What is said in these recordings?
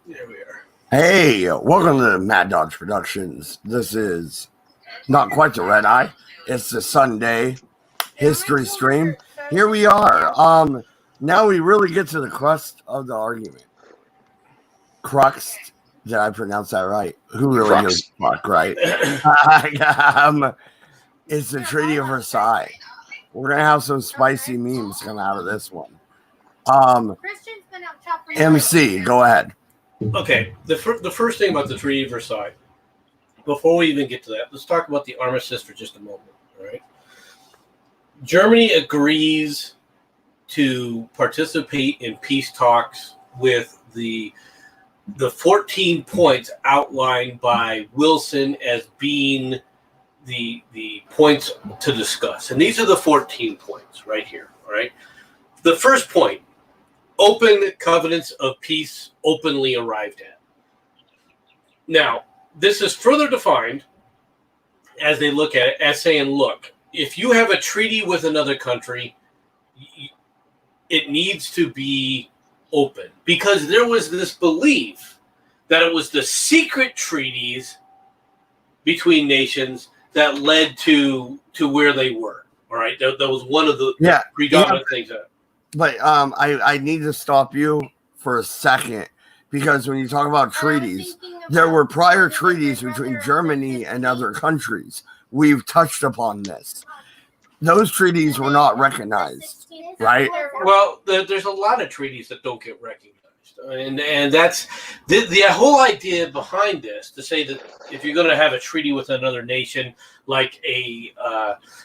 There we are. Hey, welcome to Mad Dogs Productions. This is not quite the red eye. It's the Sunday history stream. Here we are. Now we really get to the crust of the argument. Crux. Did I pronounce that right? Who really gives a fuck, right? It's the Treaty of Versailles. We're gonna have some spicy memes come out of this one. MC, go ahead. Okay, the first thing about the Treaty of Versailles, before we even get to that, let's talk about the armistice for just a moment, all right? Germany agrees to participate in peace talks with the 14 points outlined by Wilson as being the points to discuss. And these are the 14 points right here, all right? The first point, open covenants of peace openly arrived at. Now, this is further defined as they look at it as saying, look, if you have a treaty with another country, it needs to be open, because there was this belief that it was the secret treaties between nations that led to where they were. All right, that was one of the predominant things. But I need to stop you for a second, because when you talk about treaties, there were prior treaties between Germany and other countries. We've touched upon this. Those treaties were not recognized, right? Well, there's a lot of treaties that don't get recognized. And that's the whole idea behind this, to say that if you're going to have a treaty with another nation, like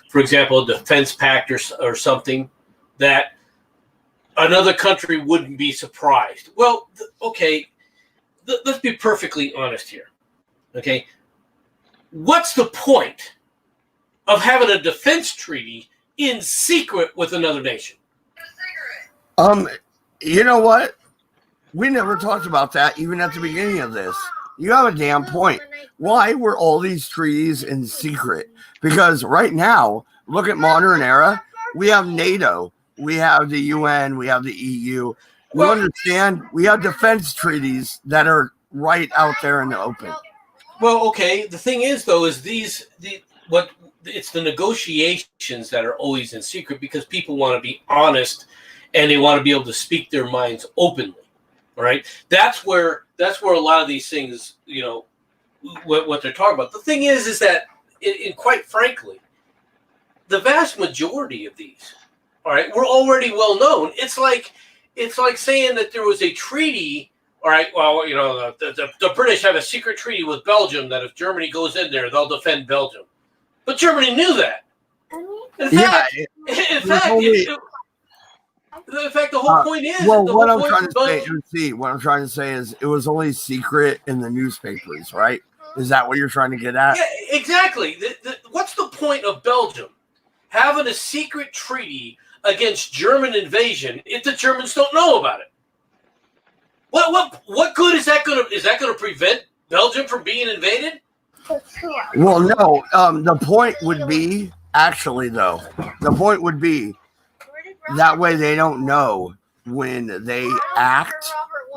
for example, a defense pact or something, that another country wouldn't be surprised. Well, okay, let's be perfectly honest here. Okay, what's the point of having a defense treaty in secret with another nation? You know what? We never talked about that even at the beginning of this. You have a damn point. Why were all these treaties in secret? Because right now, look at modern era. We have NATO. We have the UN. We have the EU. We understand. We have defense treaties that are right out there in the open. Well, okay. The thing is, though, is it's the negotiations that are always in secret, because people want to be honest and they want to be able to speak their minds openly. All right. That's where a lot of these things, what they're talking about. The thing is that, quite frankly, the vast majority of these, all right, we're already well known. It's like saying that there was a treaty. All right, well, the British have a secret treaty with Belgium that if Germany goes in there, they'll defend Belgium. But Germany knew that. In fact, the whole point is. Well, what I'm trying to say is it was only secret in the newspapers, right? Is that what you're trying to get at? Yeah, exactly. What's the point of Belgium having a secret treaty against German invasion if the Germans don't know about it? What good is that going to? Is that going to prevent Belgium from being invaded? Well, no. The point would be that way they don't know when they act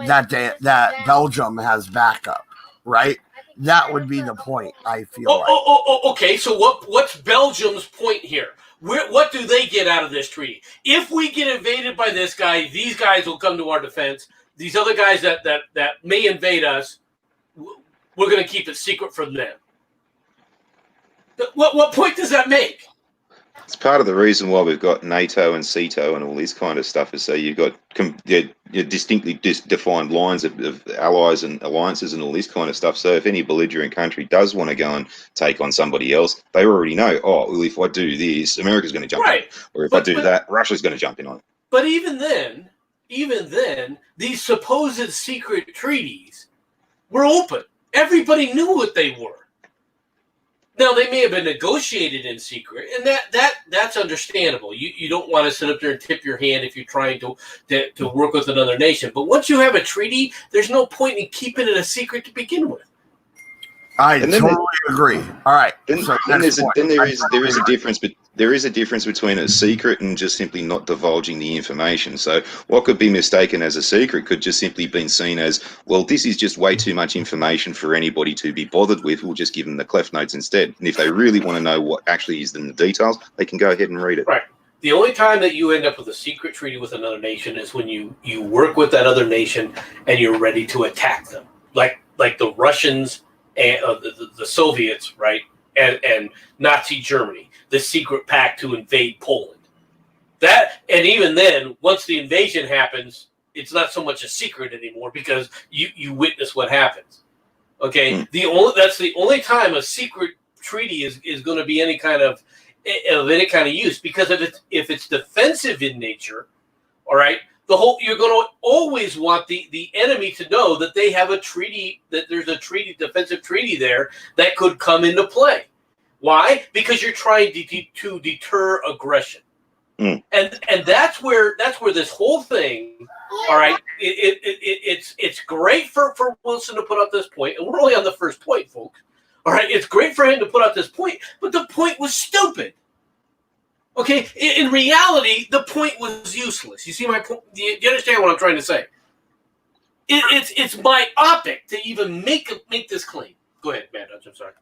that Belgium has backup, right? That would be the point, I feel. Okay. So what's Belgium's point here? What do they get out of this treaty? If we get invaded by this guy, these guys will come to our defense. These other guys that may invade us, we're going to keep it secret from them. What point does that make? It's part of the reason why we've got NATO and CETO and all this kind of stuff, is so you've got distinctly defined lines of allies and alliances and all this kind of stuff. So if any belligerent country does want to go and take on somebody else, they already know, if I do this, America's going to jump in. Or if I do that, Russia's going to jump in on it. But even then, these supposed secret treaties were open. Everybody knew what they were. Now, they may have been negotiated in secret, and that's understandable. You don't want to sit up there and tip your hand if you're trying to work with another nation. But once you have a treaty, there's no point in keeping it a secret to begin with. I totally agree. All right. There is a difference there is a difference between a secret and just simply not divulging the information. So what could be mistaken as a secret could just simply been seen as, well, this is just way too much information for anybody to be bothered with. We'll just give them the Cliff Notes instead. And if they really want to know what actually is in the details, they can go ahead and read it. Right. The only time that you end up with a secret treaty with another nation is when you work with that other nation and you're ready to attack them, like the Russians and the Soviets, right, and Nazi Germany, the secret pact to invade Poland. That, and even then, once the invasion happens, it's not so much a secret anymore because you witness what happens. Okay, that's the only time a secret treaty is going to be any kind of use, because if it's defensive in nature, all right, you're going to always want the enemy to know that they have a treaty, that there's a defensive treaty there that could come into play. Why? Because you're trying to deter aggression, and that's where this whole thing. All right, it's great for Wilson to put up this point, and we're only on the first point, folks. All right, it's great for him to put out this point, but the point was stupid. Okay, in reality, the point was useless. You see my point? Do you understand what I'm trying to say? It's myopic to even make this claim. Go ahead, Mad Dutch. I'm sorry.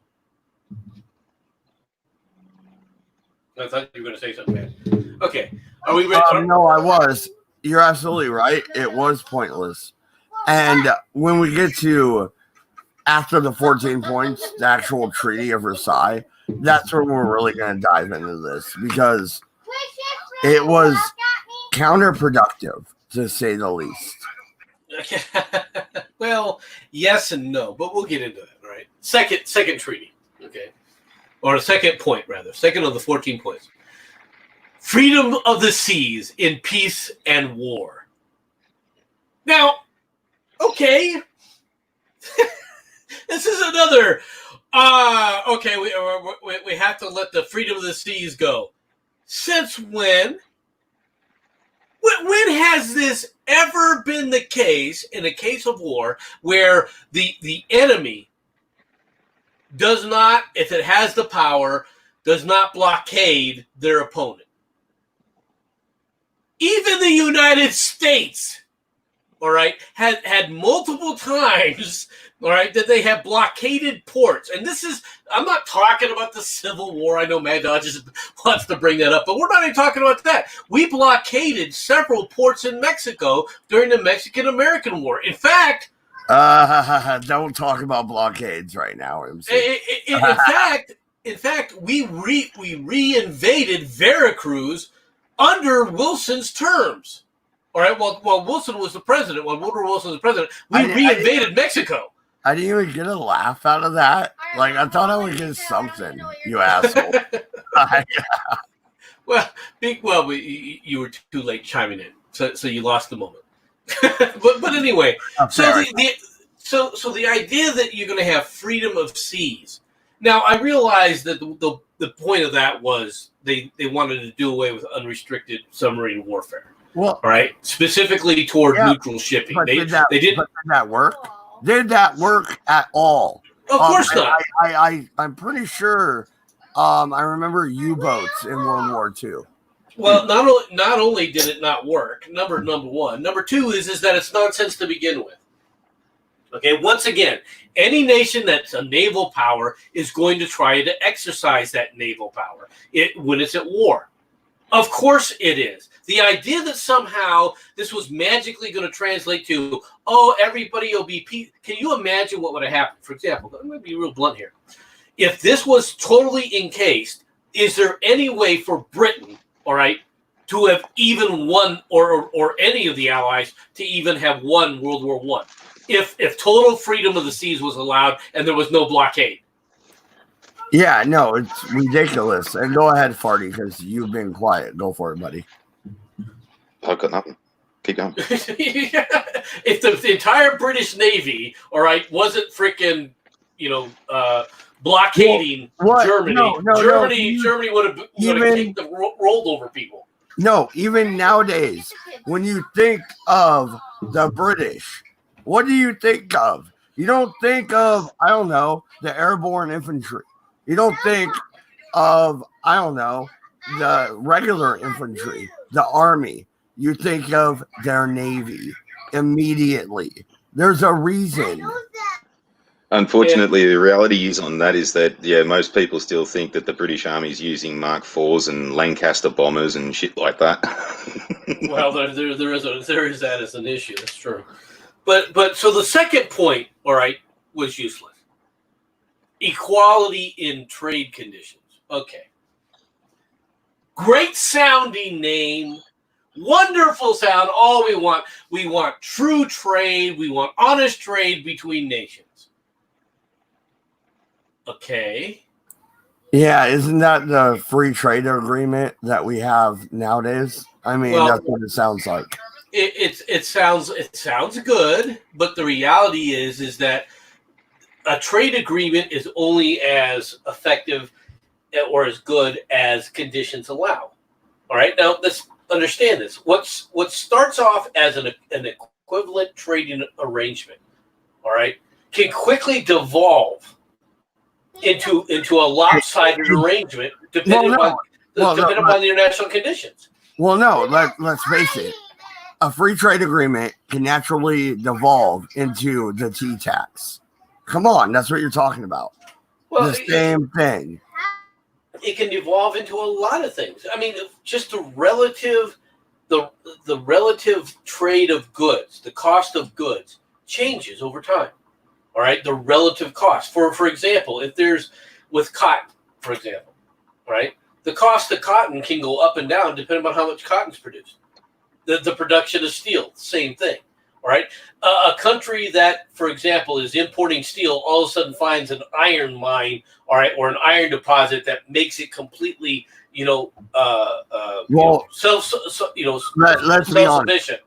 I thought you were going to say something, man. Okay, are we ready? No, I was. You're absolutely right. It was pointless. And when we get to after the 14 points, the actual Treaty of Versailles, that's where we're really going to dive into this, because it was counterproductive, to say the least. Well, yes and no, but we'll get into that, right? Second treaty, okay? Or a second point, rather. Second of the 14 points. Freedom of the seas in peace and war. Now, okay. This is another, okay, we have to let the freedom of the seas go. Since when? When has this ever been the case, in a case of war, where the enemy does not, if it has the power, does not blockade their opponent? Even the United States, all right, had multiple times, all right, that they have blockaded ports. And this is, I'm not talking about the Civil War. I know Mad Dodge just wants to bring that up, but we're not even talking about that. We blockaded several ports in Mexico during the Mexican-American War. In fact, don't talk about blockades right now, MC. In fact, we reinvaded Veracruz under Wilson's terms. All right, while Wilson was the president, while Woodrow Wilson was the president, we reinvaded Mexico. I didn't even get a laugh out of that. Like, I thought I would get something, you asshole. Well, you were too late chiming in, so you lost the moment. but anyway, so the idea that you're going to have freedom of seas. Now, I realize that the point of that was they wanted to do away with unrestricted submarine warfare. Well, all right, specifically toward neutral shipping. Did that work? Did that work at all? Of course not. I'm pretty sure. I remember U-boats in World War II. Well, not only did it not work. Number one. Number two is that it's nonsense to begin with. Okay, once again, any nation that's a naval power is going to try to exercise that naval power when it's at war. Of course it is. The idea that somehow this was magically going to translate to, everybody will be peace. Can you imagine what would have happened? For example, I'm going to be real blunt here. If this was totally encased, is there any way for Britain, all right, to have even won, or any of the Allies to even have won World War I? If total freedom of the seas was allowed and there was no blockade. Yeah, no, it's ridiculous. And go ahead, Farty, because you've been quiet. Go for it, buddy. I've got nothing. Keep going. If the entire British Navy, all right, wasn't freaking, blockading Germany, Germany would have rolled over people. No, even nowadays, when you think of the British, what do you think of? You don't think of, I don't know, the airborne infantry. You don't think of, I don't know, the regular infantry, the army, you think of their navy immediately. There's a reason. Unfortunately, the reality is on that is that most people still think that the British Army is using Mark IVs and Lancaster bombers and shit like that. Well, there is that as an issue. That's true. But so the second point, all right, was useless. Equality in trade conditions. Okay. Great sounding name. Wonderful sound. All we want true trade. We want honest trade between nations. Okay. Yeah, isn't that the free trade agreement that we have nowadays? I mean, that's what it sounds like. It sounds good, but the reality is that a trade agreement is only as effective or as good as conditions allow. All right. Now let's understand this. What starts off as an equivalent trading arrangement, all right, can quickly devolve into a lopsided arrangement depending upon the international conditions. Well, no, let's face it. A free trade agreement can naturally devolve into the tea tax. Come on, that's what you're talking about. Well, the same thing. It can devolve into a lot of things. I mean, just the relative trade of goods, the cost of goods changes over time. All right, the relative cost. For example, if there's with cotton, for example, right, the cost of cotton can go up and down depending on how much cotton is produced. The production of steel, same thing. All right, a country that, for example, is importing steel all of a sudden finds an iron mine, all right, or an iron deposit that makes it completely, self-sufficient.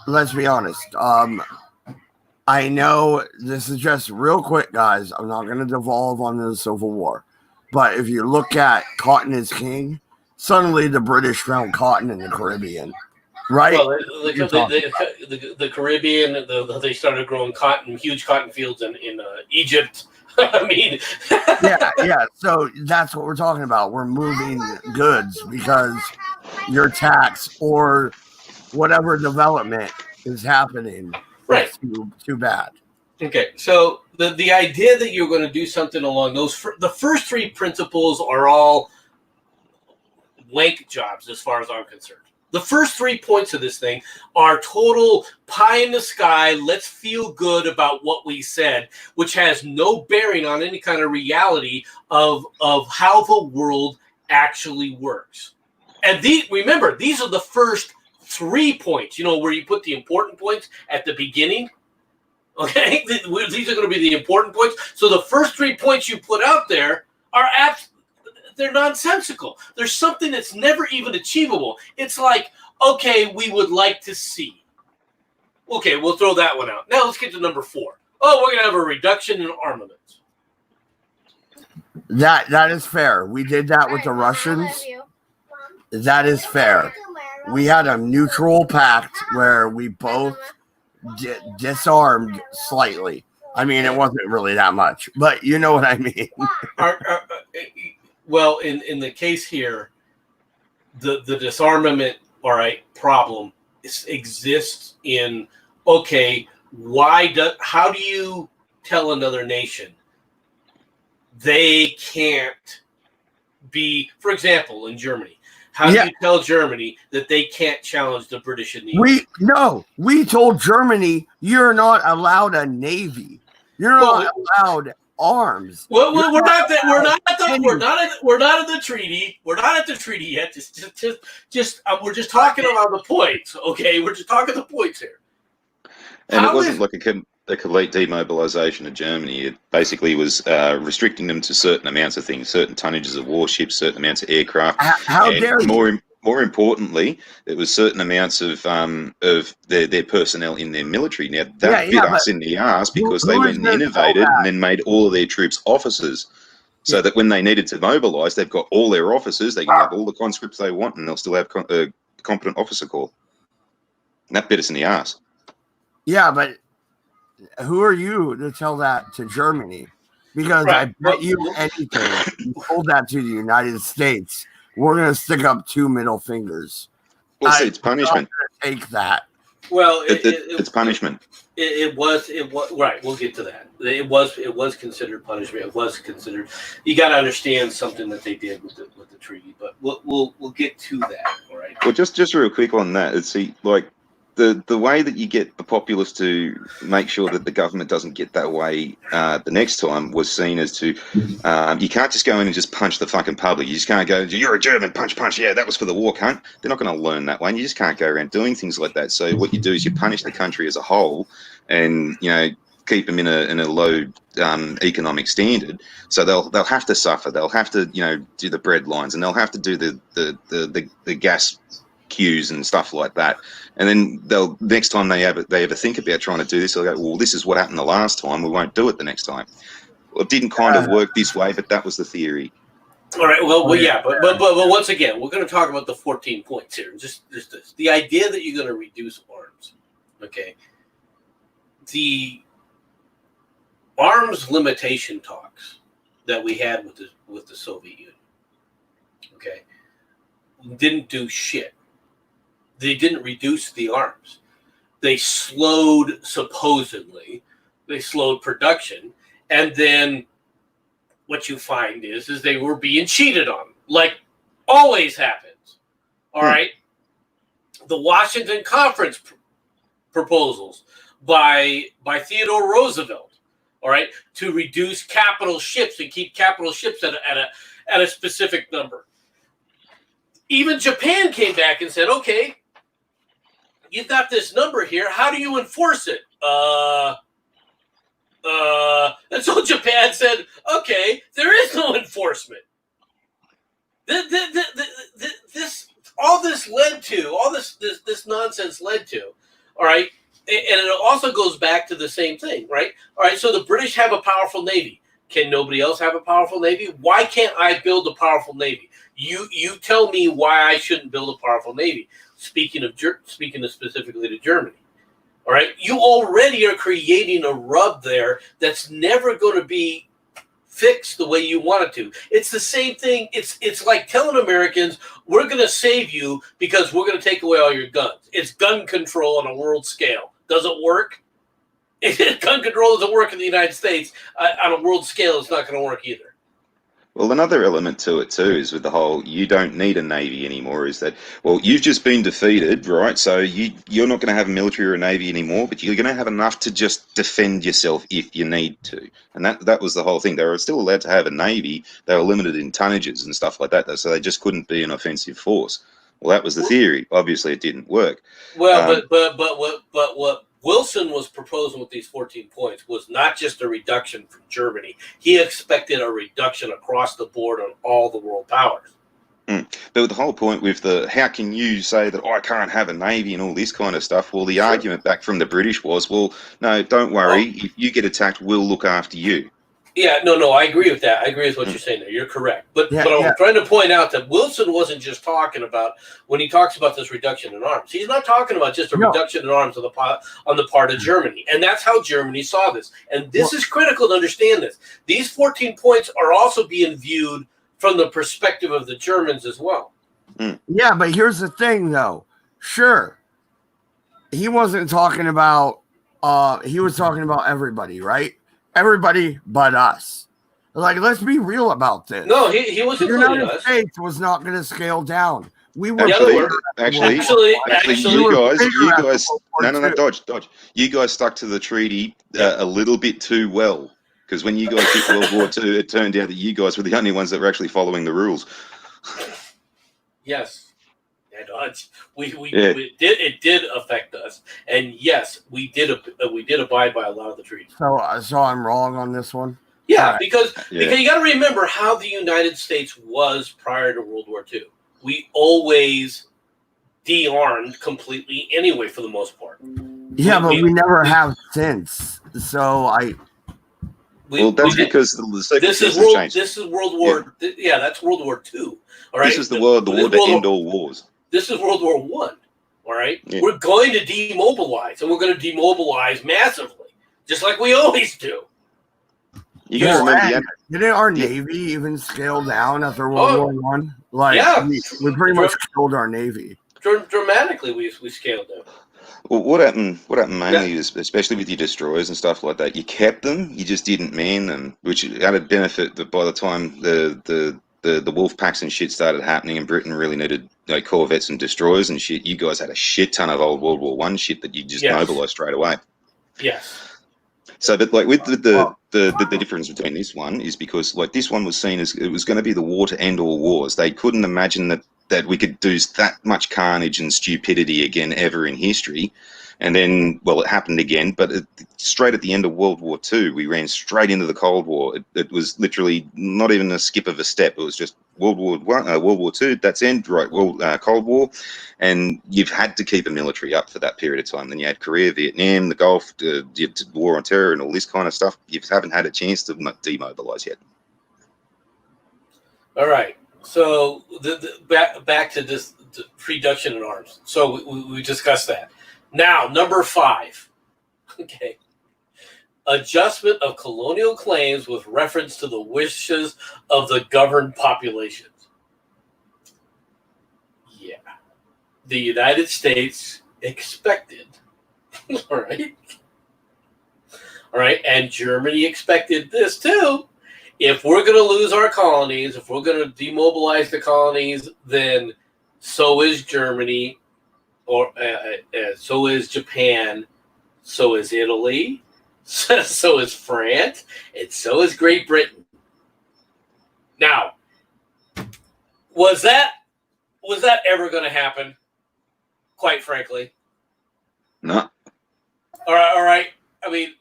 Let's be honest. I know this is just real quick, guys. I'm not going to devolve on the Civil War. But if you look at Cotton is King, suddenly the British found cotton in the Caribbean, right? Well, the Caribbean, they started growing cotton, huge cotton fields in Egypt. I mean, yeah. So that's what we're talking about. We're moving goods because your tax or whatever development is happening. Right. Too bad. Okay, so the idea that you're going to do something along those, the first three principles are all wank jobs as far as I'm concerned. The first 3 points of this thing are total pie in the sky, let's feel good about what we said, which has no bearing on any kind of reality of how the world actually works. And remember, these are the first 3 points, where you put the important points at the beginning. Okay, these are going to be the important points. So the first 3 points you put out there are they're nonsensical. There's something that's never even achievable. It's like, okay, we would like to see. Okay, we'll throw that one out. Now let's get to number 4. Oh, we're going to have a reduction in armaments. That is fair. We did that with the Russians. That is fair. We had a neutral pact where we both disarmed slightly. I mean, it wasn't really that much, but you know what I mean. Well, in the case here, the disarmament, all right, problem exists in, okay, how do you tell another nation they can't be, for example, in Germany, how do you tell Germany that they can't challenge the British in the we told Germany you're not allowed a navy. You're not allowed arms. Well, we're not at the treaty. We're not at the treaty yet. We're just talking about the points. Okay, we're just talking the points here. And it wasn't like a complete demobilization of Germany. It basically was restricting them to certain amounts of things, certain tonnages of warships, certain amounts of aircraft. How dare you? More importantly, it was certain amounts of their personnel in their military. Now that bit us in the ass because they went and innovated and then made all of their troops officers, so that when they needed to mobilise, they've got all their officers. They can have all the conscripts they want, and they'll still have a competent officer corps. And that bit us in the ass. Yeah, but who are you to tell that to Germany? Because I bet you anything, you told that to the United States. we're going to stick up 2 middle fingers. Well, see, it's punishment. Take that. Well, It's punishment. It was right. We'll get to that. It was considered punishment. It was considered. You got to understand something that they did with the treaty, but we'll get to that. All right. Well, just real quick on that. See, like the way that you get the populace to make sure that the government doesn't get that way the next time was seen as to you can't just go in and just punch the fucking public. You just can't go, you're a German, punch. Yeah, that was for the war, cunt. They're not going to learn that way. And you just can't go around doing things like that. So what you do is you punish the country as a whole, and keep them in a low economic standard. So they'll have to suffer. They'll have to do the bread lines, and they'll have to do the gas queues and stuff like that. And then they'll next time they ever think about trying to do this, they'll go, well, this is what happened the last time. We won't do it the next time. Well, it didn't kind of work this way, but that was the theory. All right. Well, yeah, but once again, we're going to talk about the 14 points here. Just this, the idea that you're going to reduce arms. Okay. The arms limitation talks that we had with the Soviet Union. Okay. Didn't do shit. They didn't reduce the arms. They supposedly slowed production. And then what you find is they were being cheated on, like always happens. All right. The Washington Conference proposals by Theodore Roosevelt, all right, to reduce capital ships and keep capital ships at a specific number. Even Japan came back and said, okay, you've got this number here. How do you enforce it? And so Japan said, okay, there is no enforcement. This nonsense led to, all right, and it also goes back to the same thing, right? All right, so the British have a powerful navy. Can nobody else have a powerful navy? Why can't I build a powerful navy? You tell me why I shouldn't build a powerful navy. Speaking specifically to Germany, all right, you already are creating a rub there that's never going to be fixed the way you want it to. It's the same thing. It's like telling Americans, we're going to save you because we're going to take away all your guns. It's gun control on a world scale. Does it work? If gun control doesn't work in the United States, on a world scale, it's not going to work either. Well, another element to it too is with the whole you don't need a navy anymore is that, well, you've just been defeated, right? So you're not going to have a military or a navy anymore, but you're going to have enough to just defend yourself if you need to. And that was the whole thing. They were still allowed to have a navy. They were limited in tonnages and stuff like that, so they just couldn't be an offensive force. Well, that was the theory. Obviously, it didn't work. Well, but what Wilson was proposing with these 14 points was not just a reduction from Germany. He expected a reduction across the board on all the world powers. But the whole point with how can you say that I can't have a navy and all this kind of stuff? Well, the argument back from the British was, well, no, don't worry. If you get attacked, we'll look after you. Yeah, no, I agree with that. I agree with what you're saying there. You're correct. But I'm trying to point out that Wilson wasn't just talking about, when he talks about this reduction in arms, he's not talking about just a reduction in arms on the part of Germany. And that's how Germany saw this. And this is critical to understand this. These 14 points are also being viewed from the perspective of the Germans as well. Yeah, but here's the thing, though. Sure, he wasn't talking about, he was talking about everybody, right? Everybody but us. Like, let's be real about this. No, he was the United States was not going to scale down. We were actually, you guys. No, dodge. You guys stuck to the treaty a little bit too well, because when you guys did World War II, it turned out that you guys were the only ones that were actually following the rules. Yes. Dodge. It did affect us, and yes, we did abide by a lot of the treaties. So I'm wrong on this one. Yeah, right. because you got to remember how the United States was prior to World War II. We always de-armed completely anyway, for the most part. Yeah, but we never have since. So that's because the circumstances changed. This is World War. Yeah, that's World War II. All right. This is the world to end all wars. This is World War I, all right? Yeah. We're going to demobilize, and we're going to demobilize massively, just like we always do. You got to remember, And didn't our Navy even scale down after World War One? Like, yeah. we pretty much killed our Navy. Dramatically, we scaled down. well, what happened mainly is, especially with your destroyers and stuff like that, you kept them, you just didn't man them, which had a benefit that by the time the wolf packs and shit started happening and Britain really needed corvettes and destroyers and shit, you guys had a shit ton of old World War One shit that you just mobilized straight away. Yes. So, but like with the difference between this one is because like this one was seen as it was going to be the war to end all wars. They couldn't imagine that we could do that much carnage and stupidity again ever in history. And then, well, it happened again, but straight at the end of World War II, we ran straight into the Cold War. It was literally not even a skip of a step. It was just World War II, that's end, right? Cold War, and you've had to keep a military up for that period of time. Then you had Korea, Vietnam, the Gulf, the war on terror, and all this kind of stuff. You haven't had a chance to demobilize yet. All right. So back to this reduction in arms. So we discussed that. Now, number 5. Okay. Adjustment of colonial claims with reference to the wishes of the governed populations. Yeah. The United States expected. All right. All right. And Germany expected this too. If we're going to lose our colonies, if we're going to demobilize the colonies, then so is Germany, or so is Japan, so is Italy, so is France, and so is Great Britain. Now, was that ever going to happen? Quite frankly, no. All right. I mean,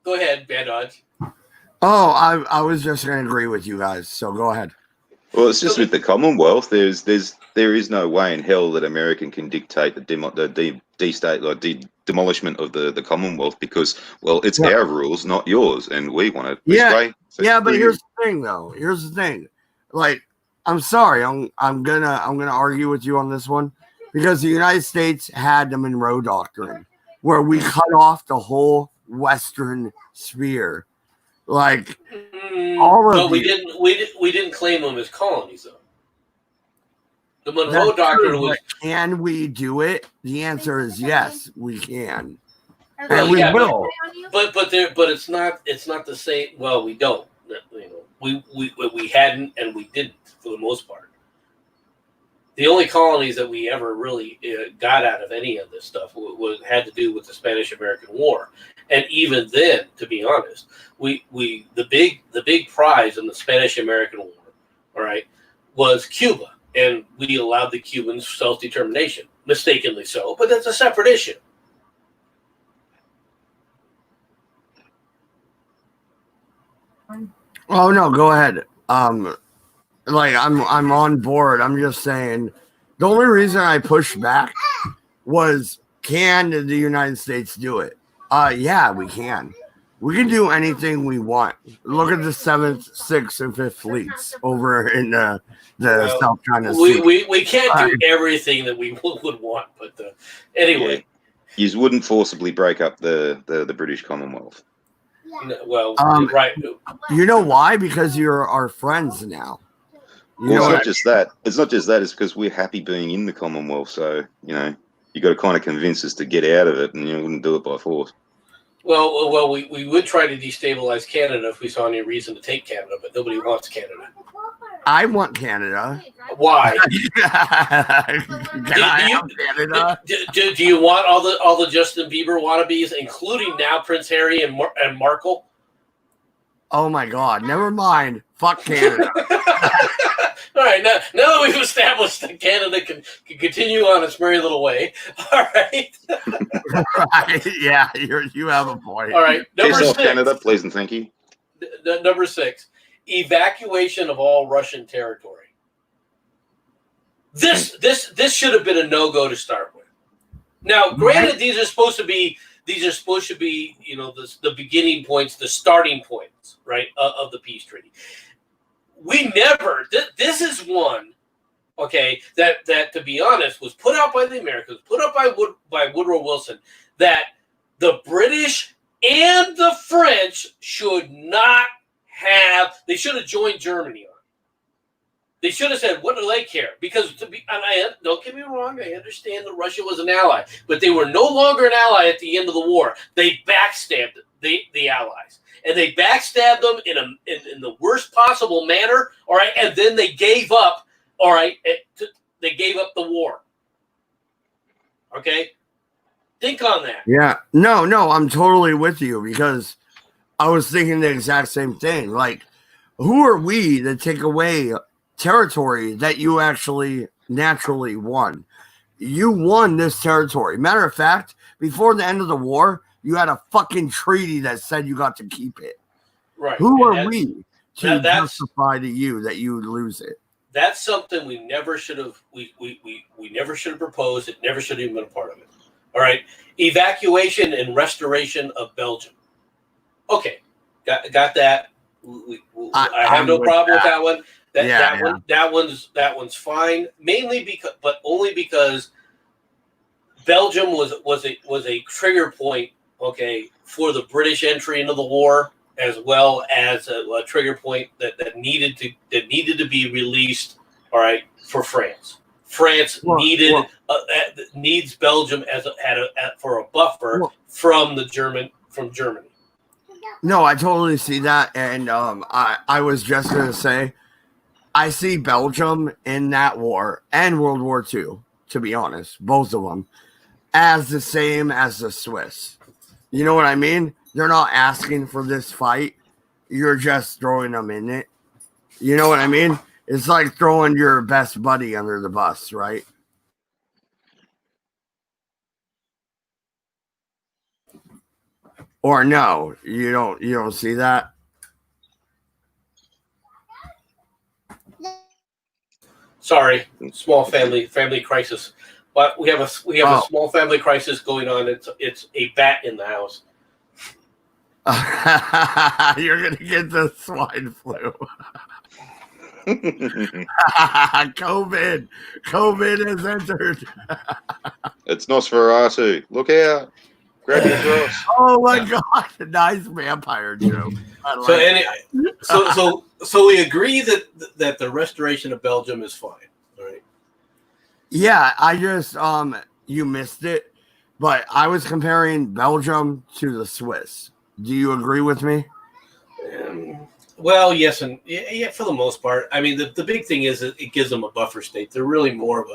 go ahead, Bad Dodge. Oh, I was just going to agree with you guys. So go ahead. Well, it's just with the Commonwealth. There is no way in hell that American can dictate the demolishment of the Commonwealth because, well, it's our rules, not yours, and we want it this way. So but here's the thing, though. Here's the thing. Like, I'm sorry, I'm gonna argue with you on this one because the United States had the Monroe Doctrine, where we cut off the whole Western sphere. Like all of but we didn't claim them as colonies though. The Monroe Doctrine was. Can we do it? The answer is yes, we can, Well, and we will. But it's not the same. Well, we don't. You know, we hadn't and we didn't for the most part. The only colonies that we ever really got out of any of this stuff had to do with the Spanish-American War, and even then, to be honest, the big prize in the Spanish-American War, all right, was Cuba, and we allowed the Cubans self-determination, mistakenly so, but that's a separate issue. Oh no, go ahead. Like I'm on board. I'm just saying the only reason I pushed back was can the United States do it? Yeah, we can. We can do anything we want. Look at the 7th, 6th, and 5th fleets over in the South China Sea. We can't do everything that we would want, but anyway. Yeah. You wouldn't forcibly break up the British Commonwealth. No, well, right. You know why? Because you're our friends now. Well, it's not just that. It's not just that. It's because we're happy being in the Commonwealth. So, you know, you got to kind of convince us to get out of it, and you wouldn't do it by force. Well, we would try to destabilize Canada if we saw any reason to take Canada, but nobody wants Canada. I want Canada. Why? Canada? Do you want all the Justin Bieber wannabes, including now Prince Harry and Markle? Oh my God! Never mind. Fuck Canada. All right, now that we've established that Canada can continue on its merry little way, all right. Right? Yeah, you have a point. All right, number 6. Canada, please and thank you. Number 6, evacuation of all Russian territory. This should have been a no-go to start with. Now, granted, these are supposed to be, you know, the beginning points, the starting points, right, of the peace treaty. We never. This is one, okay, that to be honest was put out by the Americans, put out by Woodrow Wilson, that the British and the French should not have. They should have joined Germany on. They should have said, "What do they care?" Because don't get me wrong, I understand that Russia was an ally, but they were no longer an ally at the end of the war. They backstabbed the allies, and they backstabbed them in the worst possible manner. All right, and then they gave up. All right, they gave up the war. Okay, think on that. Yeah, no, I'm totally with you because I was thinking the exact same thing. Like, who are we to take away territory that you actually naturally won? You won this territory. Matter of fact, before the end of the war, you had a fucking treaty that said you got to keep it. Right. Who are we to justify to you that you would lose it? That's something we never should have. We never should have proposed. It never should have even been a part of it. All right. Evacuation and restoration of Belgium. Okay, got that. I have no problem with that one. That one's fine. Mainly because, but only because Belgium was a trigger point. Okay, for the British entry into the war, as well as a trigger point that needed to be released. All right, for France. France needs Belgium for a buffer from Germany. No, I totally see that, and I was just gonna say, I see Belgium in that war and World War II, to be honest, both of them, as the same as the Swiss. You know what I mean? They're not asking for this fight. You're just throwing them in it. You know what I mean? It's like throwing your best buddy under the bus, right? Or no, you don't see that? Sorry, small family crisis. But we have a small family crisis going on. It's a bat in the house. You're gonna get the swine flu. COVID has entered. It's Nosferatu. Look out! Grab your dross. Oh my god! Nice vampire joke. So we agree that the restoration of Belgium is fine. All right. Yeah, I just you missed it, but I was comparing Belgium to the Swiss. Do you agree with me? Well, yes, and yeah, for the most part. I mean, the big thing is it gives them a buffer state. They're really more of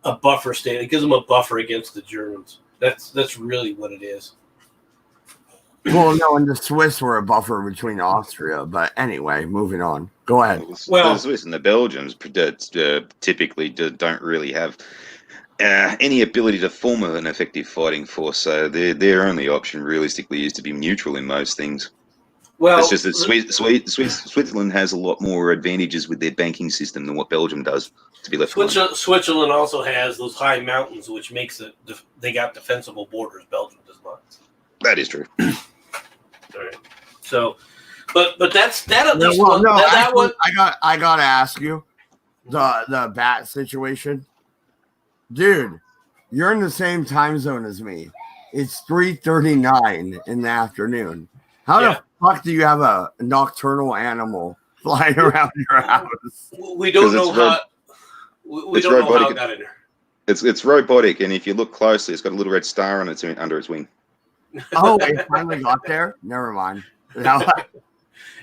a buffer state. It gives them a buffer against the Germans. That's really what it is. Well, no, and the Swiss were a buffer between Austria. But anyway, moving on. Go ahead. Well, the Swiss and the Belgians typically don't really have any ability to form an effective fighting force. So their only option, realistically, is to be neutral in most things. Well, it's just that Switzerland has a lot more advantages with their banking system than what Belgium does. To be left Switzerland also has those high mountains, which makes it they got defensible borders. Belgium does not. That is true. All right. So, but that's that at least. I gotta ask you the bat situation, dude. You're in the same time zone as me. It's 3:39 in the afternoon. How the fuck do you have a nocturnal animal flying around your house? We don't know how. We don't know how it got in there. It's robotic, and if you look closely, it's got a little red star on its under its wing. Oh, it finally got there. Never mind.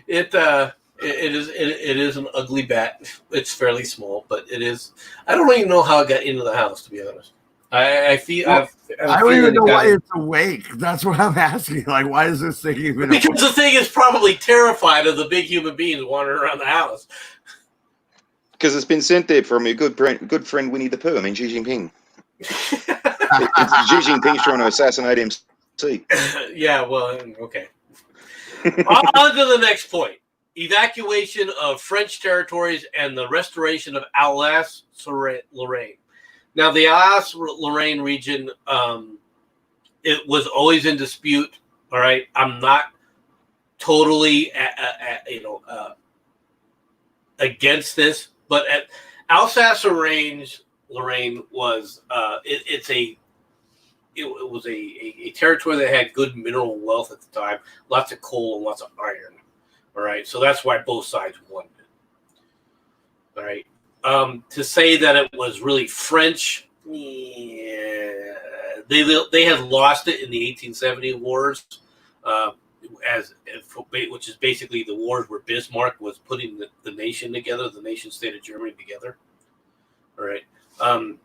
It is an ugly bat. It's fairly small, but it is. I don't even know how it got into the house, to be honest. I don't even know why it's awake. That's what I'm asking. Like, why is this thing even? Because the thing is probably terrified of the big human beings wandering around the house. Because it's been sent there from your good friend Winnie the Pooh. I mean, Xi Jinping. It's Xi Jinping's trying to assassinate him. Yeah, well, okay. On to the next point. Evacuation of French territories and the restoration of Alsace-Lorraine. Now, the Alsace-Lorraine region, it was always in dispute. All right, I'm not totally, against this, but at Alsace-Lorraine was it's a it was a territory that had good mineral wealth at the time, lots of coal and lots of iron. All right, so that's why both sides won it. All right, to say that it was really French, yeah, they had lost it in the 1870 wars, which is basically the wars where Bismarck was putting the nation together, the nation state of Germany together. All right,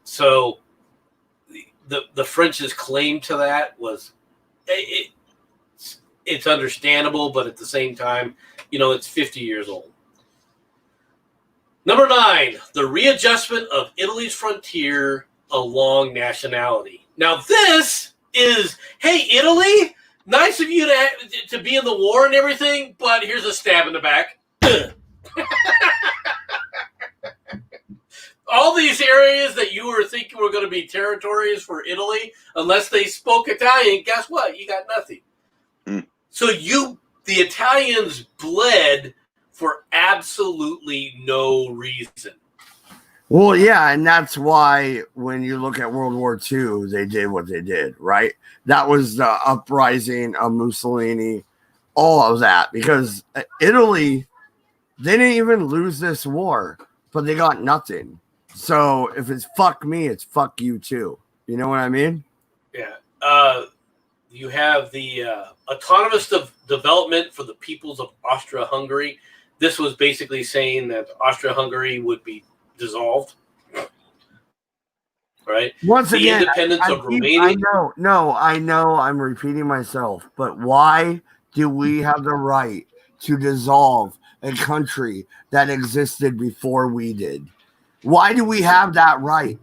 so the French's claim to that was it's understandable, but at the same time, it's 50 years old. Number 9, the readjustment of Italy's frontier along nationality. Now this is, hey, Italy, nice of you to be in the war and everything, but here's a stab in the back. All these areas that you were thinking were going to be territories for Italy, unless they spoke Italian, guess what? You got nothing. So the Italians bled for absolutely no reason. Well, yeah, and that's why when you look at World War II, they did what they did, right? That was the uprising of Mussolini, all of that, because Italy, they didn't even lose this war, but they got nothing. So if it's fuck me, it's fuck you too. You know what I mean? Yeah. You have the autonomous development for the peoples of Austria-Hungary. This was basically saying that Austria-Hungary would be dissolved. Right? Once the again, independence of Romania. I know I'm repeating myself, but why do we have the right to dissolve a country that existed before we did? Why do we have that right?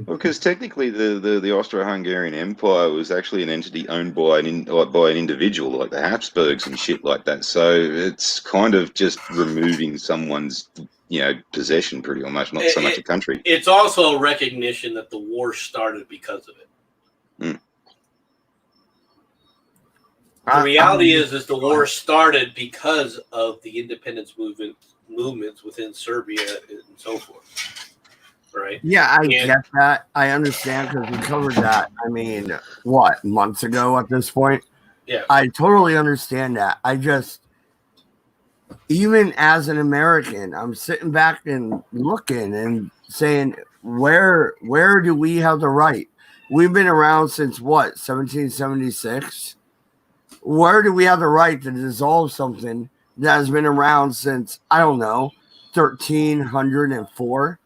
Well, because technically the Austro-Hungarian Empire was actually an entity owned by an individual, like the Habsburgs and shit like that. So it's kind of just removing someone's possession, pretty much, not so much a country. It's also a recognition that the war started because of it. The reality is the war started because of the independence movements within Serbia and so forth. Right. Yeah, I get that. I understand because we covered that. I mean, what, months ago at this point? Yeah. I totally understand that. I just, even as an American, I'm sitting back and looking and saying, where do we have the right? We've been around since what, 1776? Where do we have the right to dissolve something that has been around since, I don't know, 1304?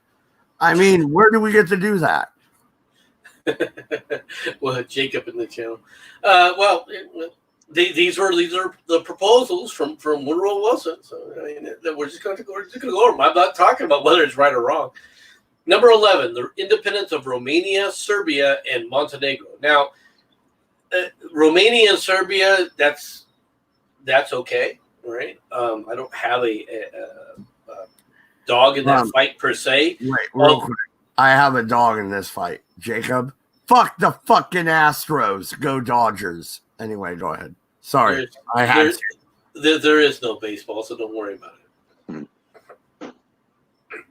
I mean, where do we get to do that? Well, Jacob in the channel. These are the proposals from Woodrow Wilson. So I mean, we're just going to go over them. I'm not talking about whether it's right or wrong. Number 11, the independence of Romania, Serbia, and Montenegro. Now, Romania and Serbia, that's okay, right? I don't have a dog in that fight per se. Wait, real quick. I have a dog in this fight, Jacob. Fuck the fucking Astros. Go Dodgers. Anyway, go ahead. Sorry. There is no baseball, so don't worry about it.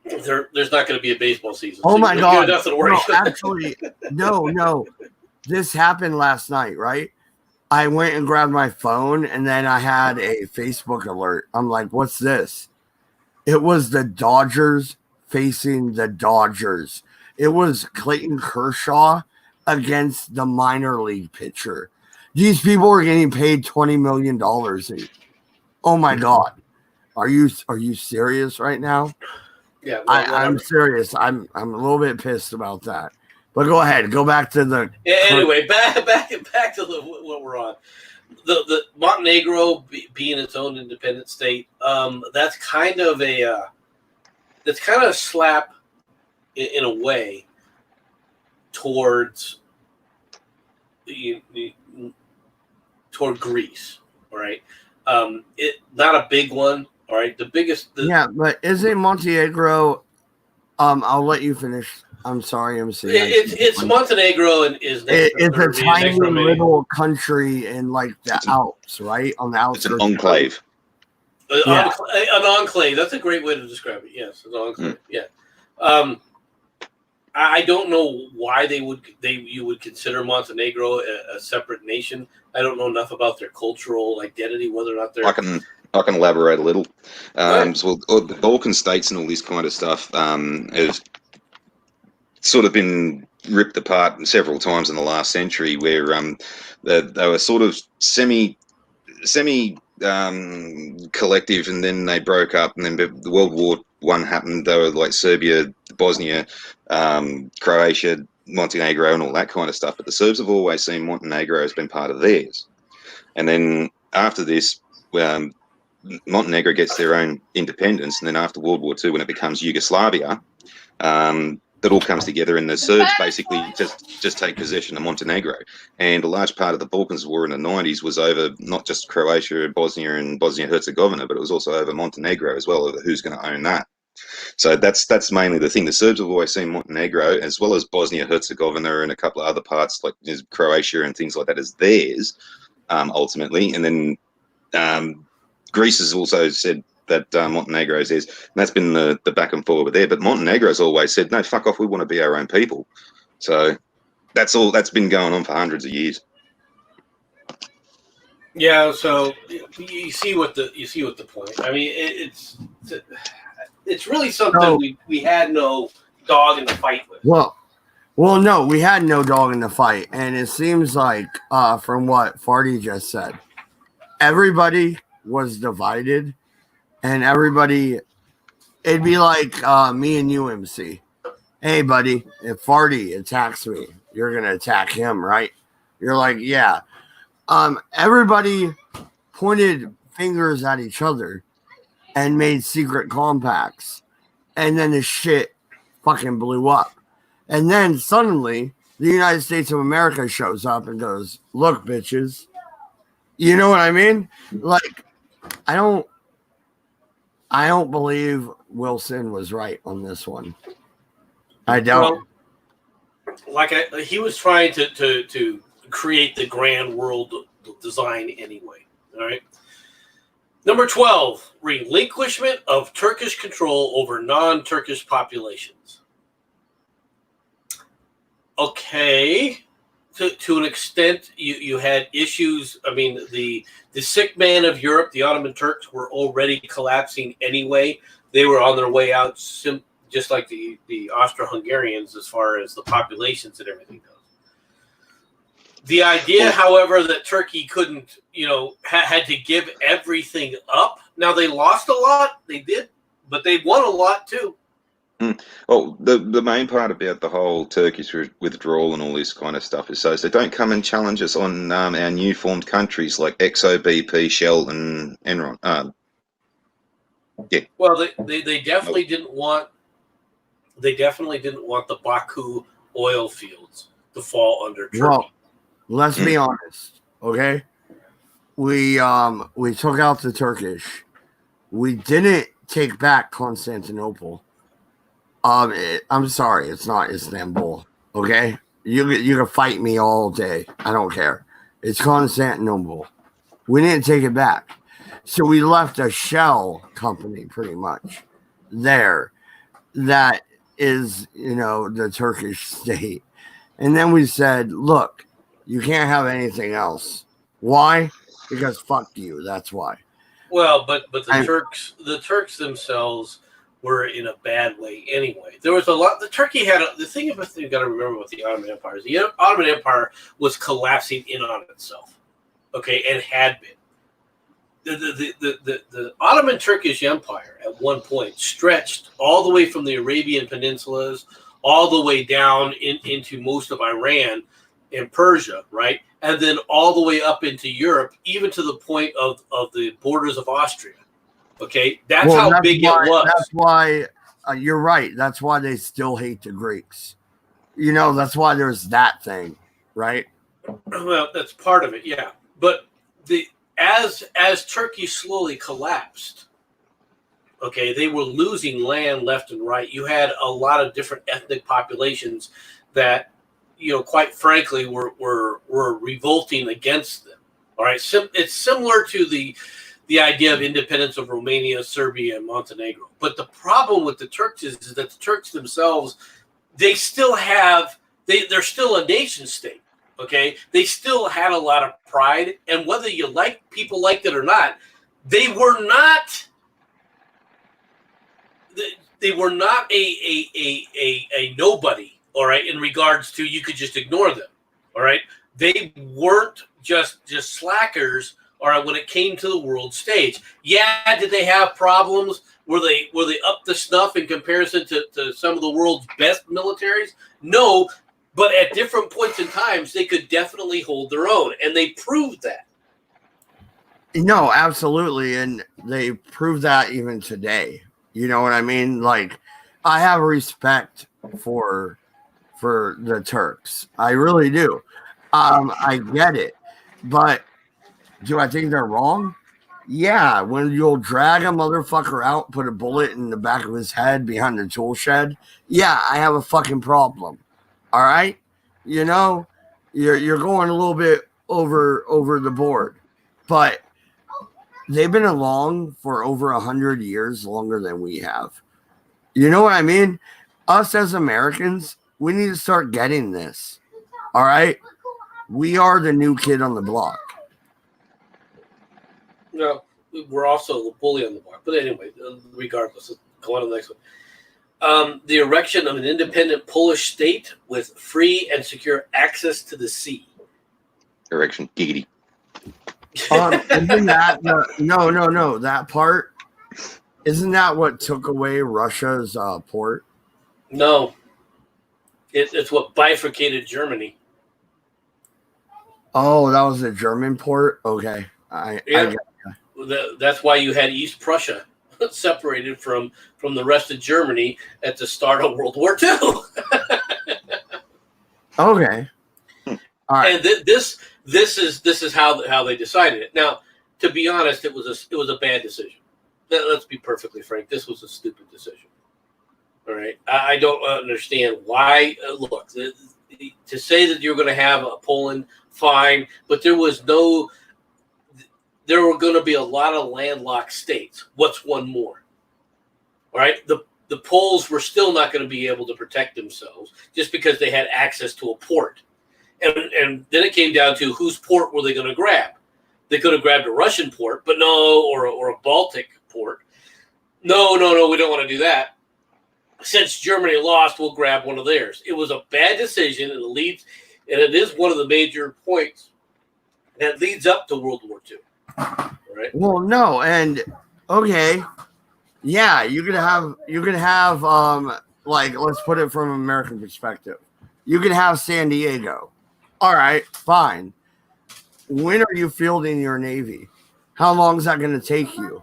There's not going to be a baseball season. Oh, so my God. Nothing to worry about. Actually, no. This happened last night, right? I went and grabbed my phone, and then I had a Facebook alert. I'm like, what's this? It was the Dodgers facing the Dodgers. It was Clayton Kershaw against the minor league pitcher. These people are getting paid $20 million. Oh my God. Are you serious right now? Yeah, I'm serious. I'm a little bit pissed about that. But go ahead. Go back to the. Anyway, back to what we're on. The Montenegro being its own independent state. That's kind of a slap in a way towards toward Greece. All right. Not a big one. All right. The biggest. But isn't Montenegro? I'll let you finish. I'm sorry, MC. It's Montenegro and it's a tiny little country in like the Alps, right? On the Alps. It's an enclave. An enclave. That's a great way to describe it. Yes, an enclave. Yeah. I don't know why you would consider Montenegro a separate nation. I don't know enough about their cultural identity, whether or not they're. I can elaborate a little. Right. So all the Balkan states and all this kind of stuff have sort of been ripped apart several times in the last century, where they were sort of semi collective, and then they broke up, and then the World War I happened. They were like Serbia, Bosnia, Croatia, Montenegro, and all that kind of stuff. But the Serbs have always seen Montenegro as been part of theirs. And then after this, Montenegro gets their own independence, and then after World War II, when it becomes Yugoslavia, that all comes together, and the Serbs basically just take possession of Montenegro. And a large part of the Balkans War in the 90s was over not just Croatia, Bosnia, and Bosnia-Herzegovina, but it was also over Montenegro as well, over who's going to own that. So that's mainly the thing. The Serbs have always seen Montenegro, as well as Bosnia-Herzegovina and a couple of other parts like Croatia and things like that, as theirs, ultimately. And then Greece has also said that Montenegro is theirs, and that's been the back and forth there. But Montenegro's always said, no, fuck off, we want to be our own people. So that's been going on for hundreds of years. Yeah, so you see what the point. I mean, it's really something we had no dog in the fight with. Well, no, we had no dog in the fight, and it seems like from what Farty just said, everybody was divided, and everybody, it'd be like me and you, MC. Hey, buddy, if Farty attacks me, you're gonna attack him, right? You're like, yeah. Everybody pointed fingers at each other and made secret compacts, and then the shit fucking blew up. And then suddenly, the United States of America shows up and goes, "Look, bitches." You know what I mean? Like, I don't believe Wilson was right on this one. I don't. Well, he was trying to create the grand world design anyway. All right. Number 12, relinquishment of Turkish control over non-Turkish populations. Okay. To an extent, you had issues. I mean, the sick man of Europe, the Ottoman Turks, were already collapsing anyway. They were on their way out, just like the Austro-Hungarians, as far as the populations and everything goes. The idea, however, that Turkey couldn't, had to give everything up. Now, they lost a lot. They did, but they won a lot too. Well, the main part about the whole Turkish withdrawal and all this kind of stuff is so they don't come and challenge us on our new formed countries like Exxon, BP, Shell, and Enron. Yeah. Well, they definitely didn't want. They definitely didn't want the Baku oil fields to fall under Turkey. Well, let's be honest, okay? We took out the Turkish. We didn't take back Constantinople. I'm sorry, it's not Istanbul. Okay, you can fight me all day. I don't care. It's Constantinople. We didn't take it back, so we left a shell company pretty much there. That is, the Turkish state, and then we said, look, you can't have anything else. Why? Because fuck you. That's why. Well, but the Turks themselves were in a bad way anyway. There was a lot. The Turkey had the thing about you got to remember with the Ottoman Empire is the Ottoman Empire was collapsing in on itself, okay, and had been. The Ottoman Turkish Empire at one point stretched all the way from the Arabian Peninsulas all the way down into most of Iran and Persia, right, and then all the way up into Europe, even to the point of the borders of Austria. Okay, that's how big it was. That's why you're right. That's why they still hate the Greeks. That's why there's that thing, right? Well, that's part of it, yeah. But as Turkey slowly collapsed, okay, they were losing land left and right. You had a lot of different ethnic populations that, quite frankly, were revolting against them. All right, it's similar to the idea of independence of Romania, Serbia, and Montenegro. But the problem with the Turks is that the Turks themselves, they still have they're still a nation state. Okay, they still had a lot of pride, and whether you people liked it or not, they were not. They were not a nobody. All right, in regards to you could just ignore them. All right, they weren't just slackers. All right, when it came to the world stage, yeah, did they have problems? Were they up to snuff in comparison to some of the world's best militaries? No, but at different points in times, they could definitely hold their own, and they proved that. No, absolutely, and they prove that even today. You know what I mean? Like, I have respect for the Turks. I really do. I get it, but do I think they're wrong? Yeah, when you'll drag a motherfucker out, put a bullet in the back of his head behind the tool shed. Yeah, I have a fucking problem. All right, you know, you're going a little bit over the board, but they've been along for over 100 years, longer than we have. You know what I mean? Us as Americans, we need to start getting this. All right, we are the new kid on the block. No, we're also the bully on the block. But anyway, regardless, go on to the next one. The erection of an independent Polish state with free and secure access to the sea. Erection, giggity. Isn't that no? That part, isn't that what took away Russia's port? No, it's what bifurcated Germany. Oh, that was a German port. Okay, I That's why you had East Prussia separated from the rest of Germany at the start of World War II. Okay. All right. And this is how they decided it. Now, to be honest, it was a bad decision. Let's be perfectly frank. This was a stupid decision. All right. I don't understand why. Look, to say that you're going to have a Poland, fine, but there were going to be a lot of landlocked states. What's one more? All right. The Poles were still not going to be able to protect themselves just because they had access to a port. And then it came down to whose port were they going to grab? They could have grabbed a Russian port, but no, or a Baltic port. No, we don't want to do that. Since Germany lost, we'll grab one of theirs. It was a bad decision, and it is one of the major points that leads up to World War II. Right? Well, no, and okay, yeah, you could have like, let's put it from an American perspective. You could have San Diego. All right, fine. When are you fielding your Navy? How long is that going to take you?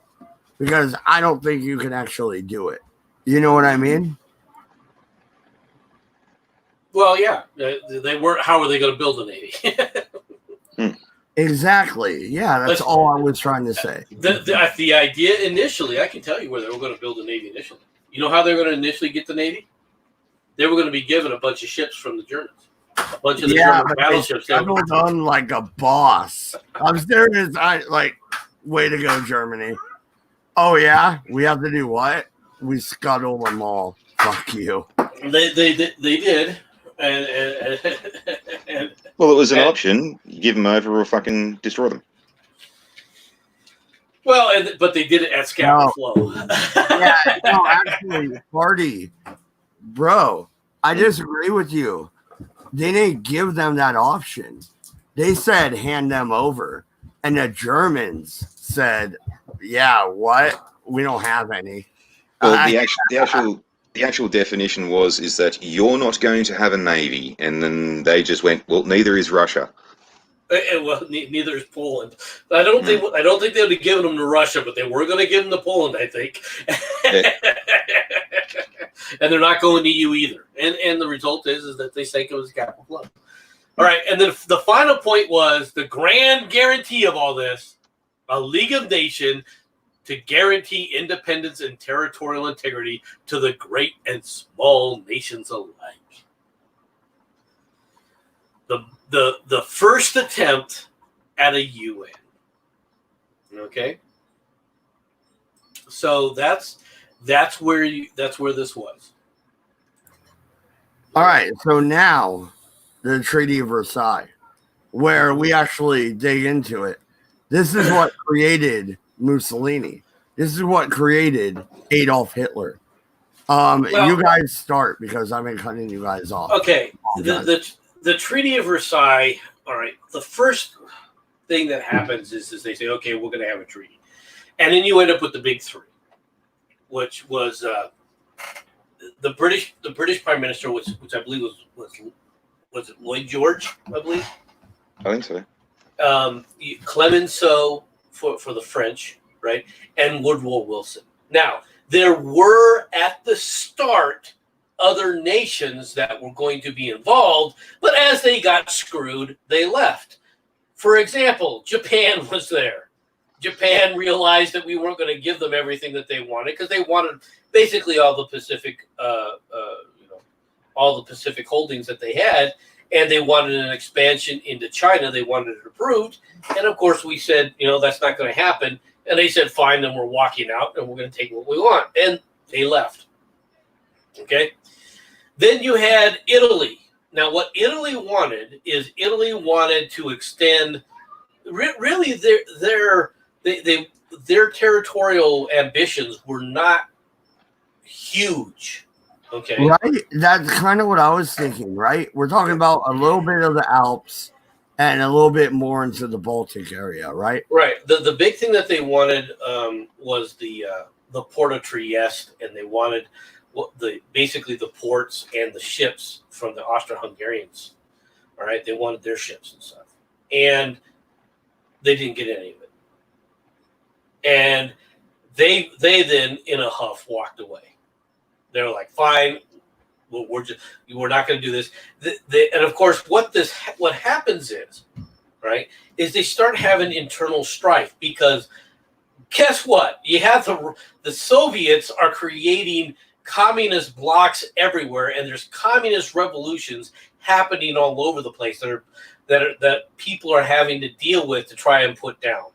Because I don't think you can actually do it. You know what I mean? Well, yeah, they weren't. How are they going to build a Navy? Exactly. Yeah, that's all I was trying to say. The idea initially, I can tell you where they were going to build a Navy initially. You know how they were going to initially get the Navy? They were going to be given a bunch of ships from the Germans. A bunch of the German battleships. Settled on like a boss. I'm serious. Way to go, Germany. Oh, yeah? We have to do what? We scuttle them all. Fuck you. They did. And Well, it was an option. You give them over or fucking destroy them. Well, but they did it at Scapa Flow. Yeah, no, actually, party. Bro, I disagree with you. They didn't give them that option. They said hand them over. And the Germans said, yeah, what? We don't have any. Well, the actual definition is that you're not going to have a navy, and then they just went, well, neither is Russia. Well, neither is Poland. I don't think they would have given them to Russia, but they were going to give them to Poland, I think. Yeah. And they're not going to you either. And the result is that they sank it with Scapa Flow. All right, and then the final point was the grand guarantee of all this: a League of Nations to guarantee independence and territorial integrity to the great and small nations alike. The first attempt at a UN. Okay? So that's where this was. All right, so now the Treaty of Versailles, where we actually dig into it. This is what created Mussolini. This is what created Adolf Hitler. You guys start because I've been cutting you guys off. Okay, the Treaty of Versailles. All right, the first thing that happens is they say, okay, we're going to have a treaty, and then you end up with the big three, which was the British Prime Minister, which I believe was it Lloyd George, I believe. I think so. Clemenceau for the French, right, and Woodrow Wilson. Now, there were at the start other nations that were going to be involved, but as they got screwed, they left. For example, Japan was there. Japan realized that we weren't going to give them everything that they wanted because they wanted basically all the Pacific, all the Pacific holdings that they had, and they wanted an expansion into China. They wanted it approved, and of course, we said, that's not going to happen. And they said, fine, then we're walking out, and we're going to take what we want, and they left. Okay. Then you had Italy. Now, what Italy wanted is to extend. Really, their territorial ambitions were not huge. Okay. Right? That's kind of what I was thinking, right? We're talking about a little bit of the Alps and a little bit more into the Baltic area, right? Right. The big thing that they wanted was the port of Trieste, and they wanted basically the ports and the ships from the Austro-Hungarians. All right, they wanted their ships and stuff, and they didn't get any of it. And they then, in a huff, walked away. They were like, "Fine, we're not going to do this." And of course, what happens is they start having internal strife because guess what? You have the Soviets are creating communist blocs everywhere, and there's communist revolutions happening all over the place that people are having to deal with to try and put down.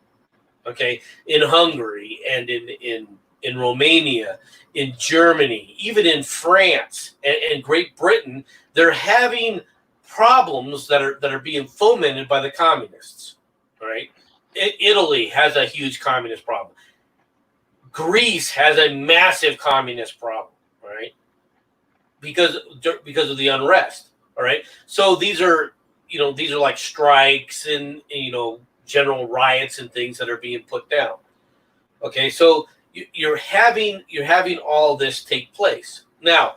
Okay, in Hungary and in Romania, in Germany, even in France and Great Britain, they're having problems that are being fomented by the communists. All right, Italy has a huge communist problem. Greece has a massive communist problem. All right, because of the unrest. All right, so these are like strikes and general riots and things that are being put down. Okay, so you're having all this take place. Now,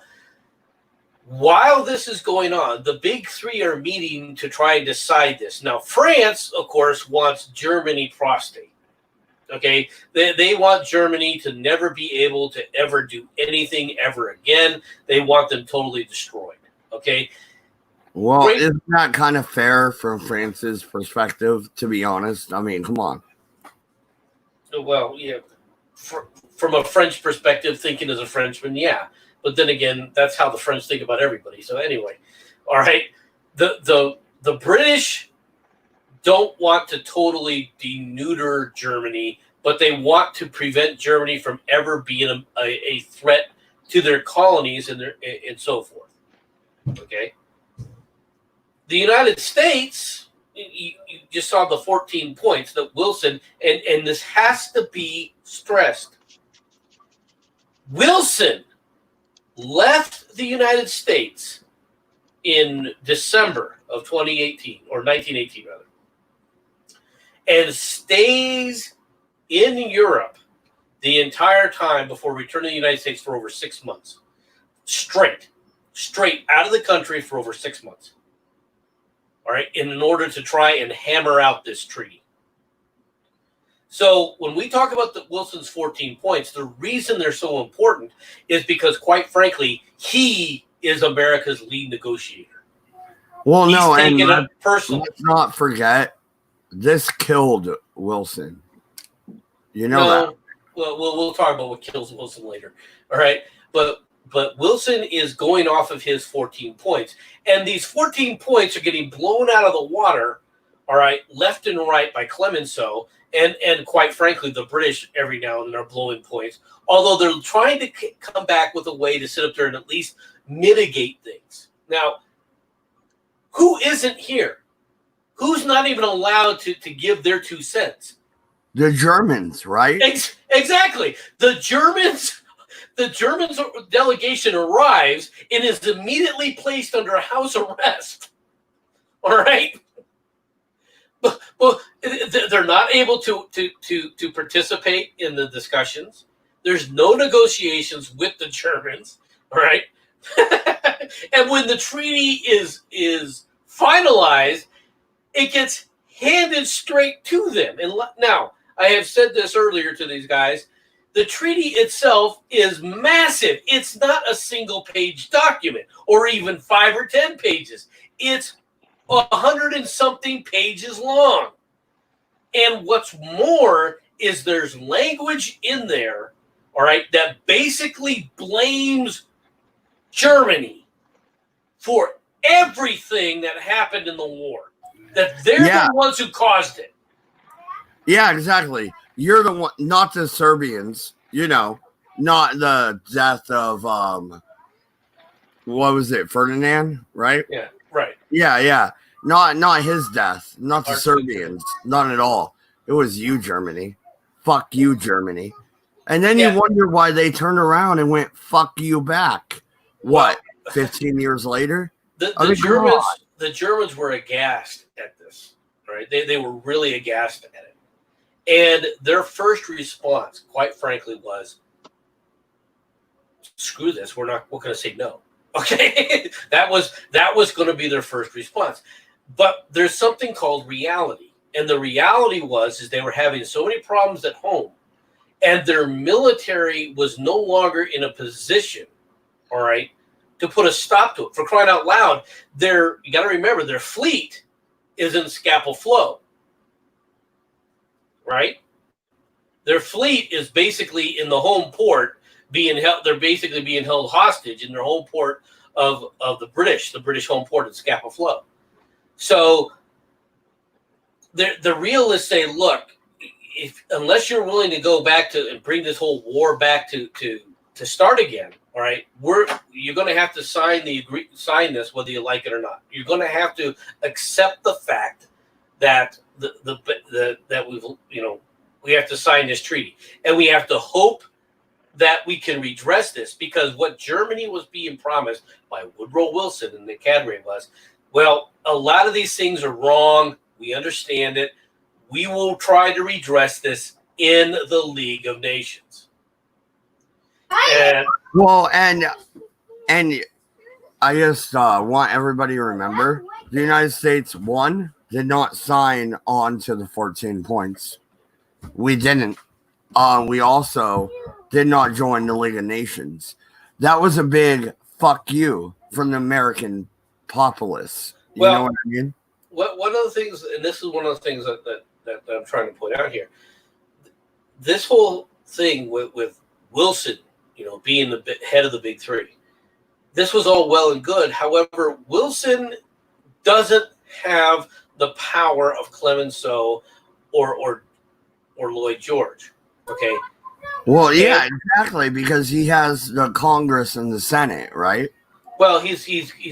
while this is going on, the big three are meeting to try and decide this. Now, France, of course, wants Germany prostate. Okay, they want Germany to never be able to ever do anything ever again. They want them totally destroyed. Okay. Well, isn't that kind of fair from France's perspective, to be honest? I mean, come on. Well, yeah, from a French perspective, thinking as a Frenchman, yeah. But then again, that's how the French think about everybody. So anyway, all right, the British don't want to totally deneuter Germany, but they want to prevent Germany from ever being a threat to their colonies and so forth. Okay. The United States, you just saw the 14 points that Wilson, and this has to be stressed. Wilson left the United States in December of 2018, or 1918 rather, and stays in Europe the entire time before returning to the United States for over 6 months. Straight out of the country for over 6 months. All right, in order to try and hammer out this treaty. So when we talk about the Wilson's 14 points, the reason they're so important is because, quite frankly, he is America's lead negotiator. Well, He's no, taking and it personally. Let's not forget, this killed Wilson. You know that. Well, we'll talk about what kills Wilson later. All right, but Wilson is going off of his 14 points. And these 14 points are getting blown out of the water, all right, left and right by Clemenceau. And quite frankly, the British every now and then are blowing points. Although they're trying to come back with a way to sit up there and at least mitigate things. Now, who isn't here? Who's not even allowed to give their 2 cents? The Germans, right? Exactly. The Germans delegation arrives and is immediately placed under house arrest. All right. But they're not able to participate in the discussions. There's no negotiations with the Germans. All right. And when the treaty is finalized, it gets handed straight to them. And now, I have said this earlier to these guys, the treaty itself is massive. It's not a single-page document or even 5 or 10 pages. It's 100 and something pages long. And what's more is there's language in there, all right, that basically blames Germany for everything that happened in the war. That they're the ones who caused it. Yeah, exactly. You're the one, not the Serbians, not the death of, what was it, Ferdinand, right? Yeah, right. Yeah. Not his death, not the Serbians, not at all. It was you, Germany. Fuck you, Germany. And then you wonder why they turned around and went, fuck you back. What, 15 years later? The Germans were aghast at this, right? They were really aghast at it. And their first response, quite frankly, was, screw this, we're going to say no. Okay? that was going to be their first response. But there's something called reality. And the reality is they were having so many problems at home, and their military was no longer in a position, all right, to put a stop to it. For crying out loud, you got to remember, their fleet is in Scapa Flow, right? Their fleet is basically in the home port being held. They're basically being held hostage in their home port of the British home port in Scapa Flow. So the realists say, look, unless you're willing to go back to and bring this whole war back to start again, all right, you're going to have to sign this whether you like it or not. You're going to have to accept the fact that that we have to sign this treaty, and we have to hope that we can redress this, because what Germany was being promised by Woodrow Wilson and the cadre was, well, a lot of these things are wrong. We understand it. We will try to redress this in the League of Nations. And I just want everybody to remember the United States, did not sign on to the 14 points. We didn't. We also did not join the League of Nations. That was a big fuck you from the American populace. You know what I mean? One of the things, and this is one of the things that I'm trying to point out here, this whole thing with Wilson, being the head of the big three, this was all well and good. However, Wilson doesn't have the power of Clemenceau or Lloyd George. Okay. Well, yeah, exactly, because he has the Congress and the Senate, right? Well, he's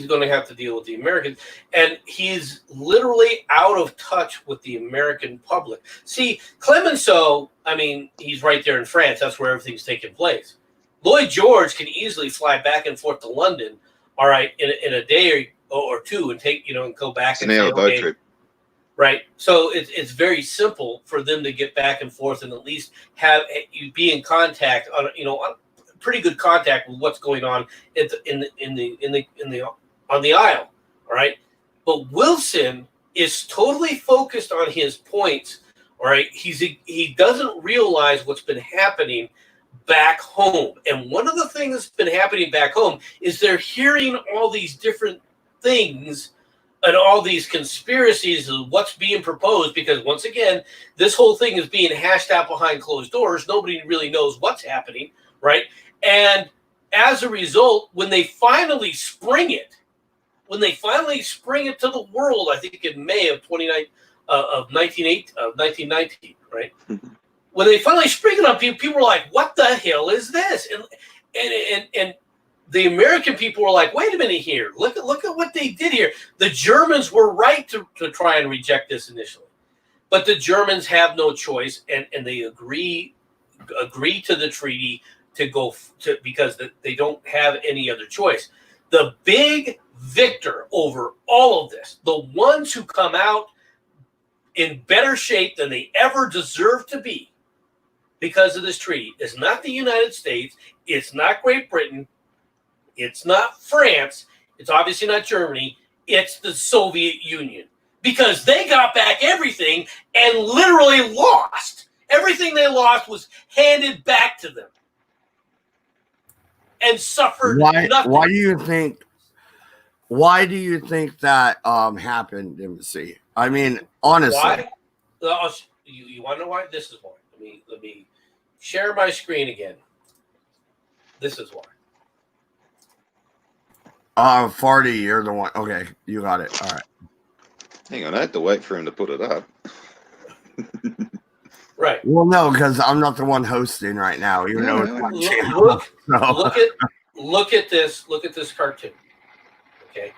going to have to deal with the Americans, and he's literally out of touch with the American public. See, Clemenceau, I mean, he's right there in France. That's where everything's taking place. Lloyd George can easily fly back and forth to London, all right, in a day or two, and take and go back and say, boat trip. Right. So it's very simple for them to get back and forth and at least have you be in contact on pretty good contact with what's going on on the aisle. All right. But Wilson is totally focused on his points. All right. He doesn't realize what's been happening back home. And one of the things that's been happening back home is they're hearing all these different things and all these conspiracies of what's being proposed, because once again, this whole thing is being hashed out behind closed doors. Nobody really knows what's happening, right? And as a result, when they finally spring it to the world, I think in May of 1919, right? Mm-hmm. When they finally spring it on people, people were like, "What the hell is this?" And the American people were like, wait a minute here. Look at what they did here. The Germans were right to try and reject this initially. But the Germans have no choice, and they agree to the treaty because they don't have any other choice. The big victor over all of this, the ones who come out in better shape than they ever deserve to be because of this treaty, is not the United States, it's not Great Britain, it's not France, it's obviously not Germany, it's the Soviet Union. Because they got back everything and literally lost. Everything they lost was handed back to them. And suffered nothing. Why do you think that happened, MC? I mean, honestly. Why? You want to know why? This is why. Let me share my screen again. This is why. Farty, you're the one. Okay, you got it. All right. Hang on, I had to wait for him to put it up. Right. Well, no, because I'm not the one hosting right now. Even though it's my channel. Look at this. Look at this cartoon. Okay.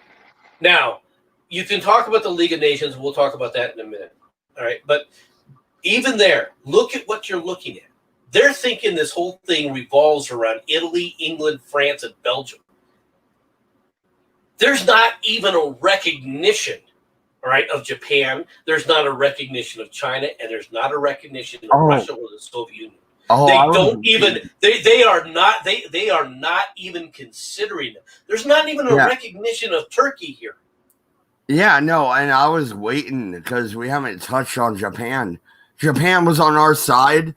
Now, you can talk about the League of Nations. We'll talk about that in a minute. All right. But even there, look at what you're looking at. They're thinking this whole thing revolves around Italy, England, France, and Belgium. There's not even a recognition, all right, of Japan. There's not a recognition of China, and there's not a recognition of Russia or the Soviet Union. They don't even. They are not even considering them. There's not even a recognition of Turkey here. Yeah, no, and I was waiting because we haven't touched on Japan. Japan was on our side.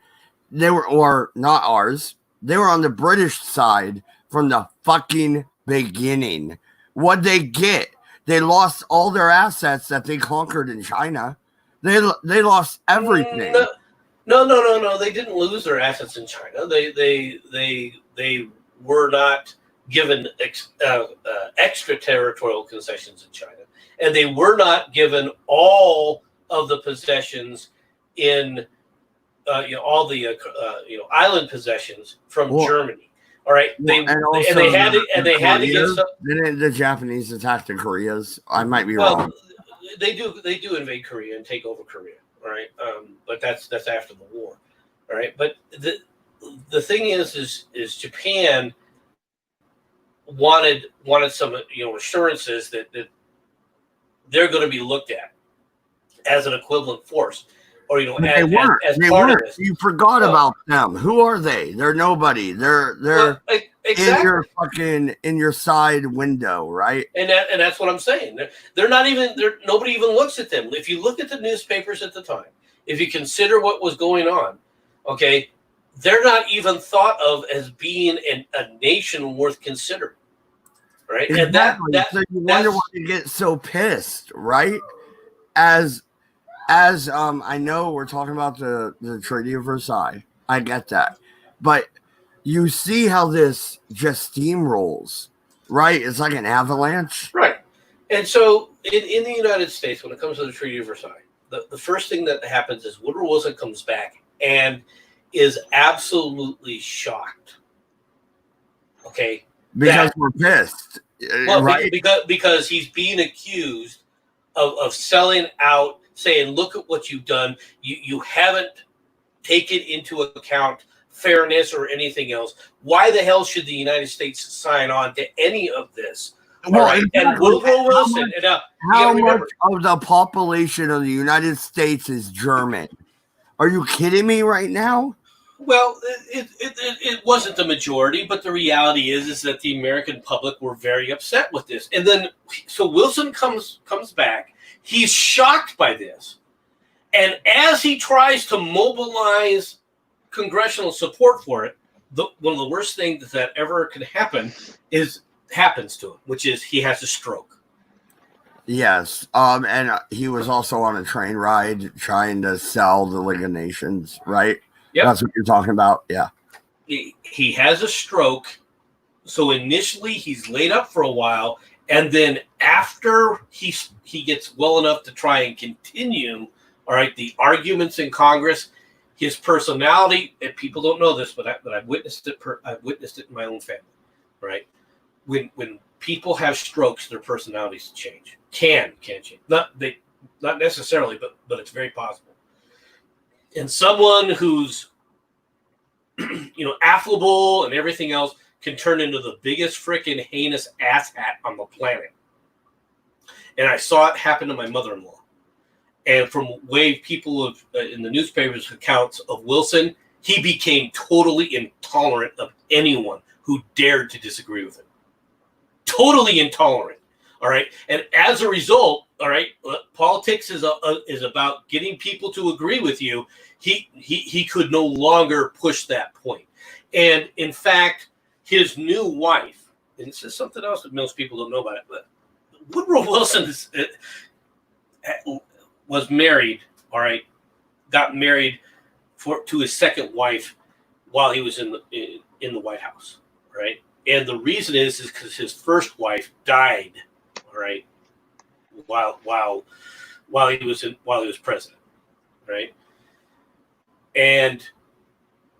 They were, or not ours. They were on the British side from the fucking beginning. What'd they get? They lost all their assets that they conquered in China. They lost everything. No. They didn't lose their assets in China. They were not given extraterritorial concessions in China, and they were not given all of the possessions in all the island possessions from Germany. All right, they had to get some. Didn't the Japanese attack the Koreas? I might be wrong. They do invade Korea and take over Korea. All right, but that's after the war. All right, but the thing is Japan wanted some assurances that they're going to be looked at as an equivalent force. Or as part of this. You forgot about them. Who are they? They're nobody. They're exactly. in your side window, right? And that's what I'm saying. They're not even. Nobody even looks at them. If you look at the newspapers at the time, if you consider what was going on, okay, they're not even thought of as being a nation worth considering, right? Exactly. And so you wonder why they get so pissed, right? As I know we're talking about the Treaty of Versailles. I get that. But you see how this just steamrolls, right? It's like an avalanche. Right. And so in the United States, when it comes to the Treaty of Versailles, the first thing that happens is Woodrow Wilson comes back and is absolutely shocked. Okay? Because we're pissed. Well, right? because he's being accused of selling out, saying, look at what you've done. You haven't taken into account fairness or anything else. Why the hell should the United States sign on to any of this? Well, right. Exactly. And Woodrow Wilson. How much of the population of the United States is German? Are you kidding me right now? Well, it wasn't the majority, but the reality is that the American public were very upset with this. And then, so Wilson comes back. He's shocked by this. And as he tries to mobilize congressional support for it, one of the worst things that ever could happen happens to him, which is he has a stroke. Yes. And he was also on a train ride trying to sell the League of Nations, right? Yep. That's what you're talking about. Yeah. He has a stroke. So initially he's laid up for a while. And then after he gets well enough to try and continue, all right, the arguments in Congress, his personality, and people don't know this, but I've witnessed it. I've witnessed it in my own family, right? when people have strokes, their personalities change. Can change. Not necessarily, but it's very possible. And someone who's affable and everything else can turn into the biggest freaking heinous asshat on the planet. And I saw it happen to my mother-in-law. And from way people have in the newspapers accounts of Wilson, he became totally intolerant of anyone who dared to disagree with him. Totally intolerant. All right. And as a result, all right, politics is about getting people to agree with you. He could no longer push that point. And in fact, his new wife, and this is something else that most people don't know about it, but Woodrow Wilson was married, all right, got married to his second wife while he was in the White House, right? And the reason is because his first wife died, all right, while he was president, right? And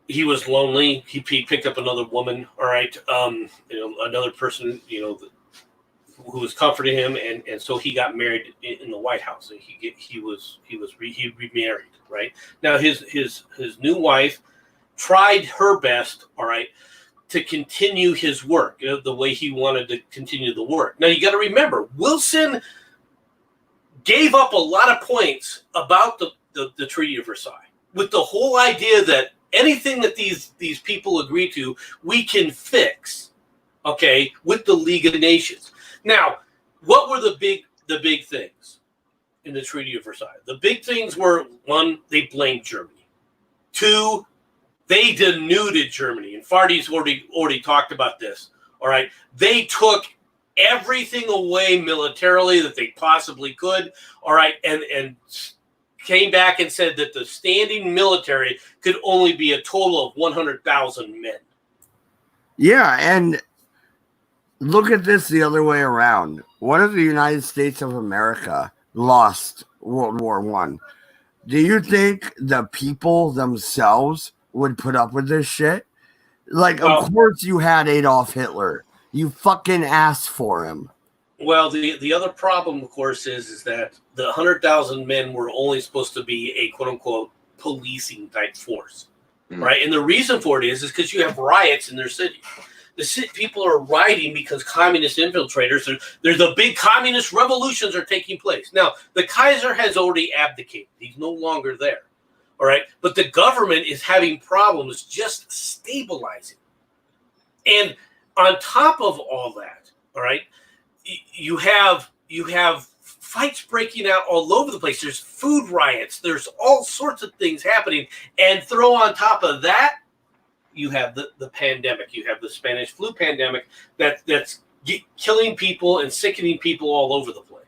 he was lonely. He picked up another woman, all right, another person, who was comforting him, and so he got married in the White House. And he remarried, right? Now his new wife tried her best, all right, to continue his work the way he wanted to continue the work. Now you got to remember, Wilson gave up a lot of points about the Treaty of Versailles with the whole idea that anything that these people agree to, we can fix, okay, with the League of Nations. Now, what were the big things in the Treaty of Versailles? The big things were, one, they blamed Germany. Two, they denuded Germany. And Fardy's already talked about this. All right. They took everything away militarily that they possibly could. All right. And came back and said that the standing military could only be a total of 100,000 men. Yeah. And look at this the other way around. What if the United States of America lost World War I? Do you think the people themselves would put up with this shit? Like, of course you had Adolf Hitler. You fucking asked for him. Well, the other problem, of course, is that the 100,000 men were only supposed to be a quote-unquote policing type force, right? And the reason for it is because you have riots in their city. People are rioting because communist infiltrators, there's the big communist revolutions are taking place. Now, the Kaiser has already abdicated. He's no longer there. All right. But the government is having problems just stabilizing. And on top of all that, all right, you have fights breaking out all over the place. There's food riots. There's all sorts of things happening. And throw on top of that, you have the pandemic. You have the Spanish flu pandemic that's killing people and sickening people all over the place.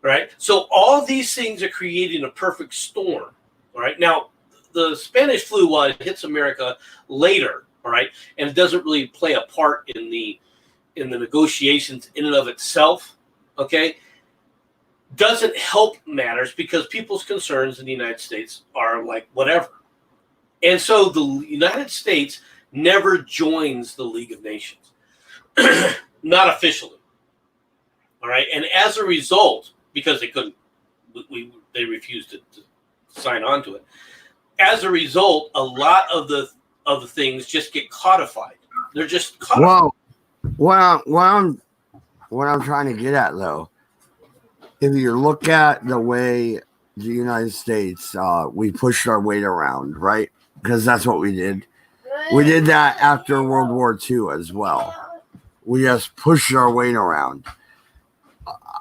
Right? So all these things are creating a perfect storm. All right. Now, the Spanish flu, while it hits America later, all right, and it doesn't really play a part in the negotiations in and of itself, okay, doesn't help matters because people's concerns in the United States are like whatever. And so the United States never joins the League of Nations, not officially. All right. And as a result, because they couldn't, they refused to sign on to it. As a result, a lot of the things just get codified. They're just codified. Well, what I'm trying to get at, though, if you look at the way the United States, we pushed our weight around, right? Because that's what we did. We did that after World War II as well. We just pushed our weight around.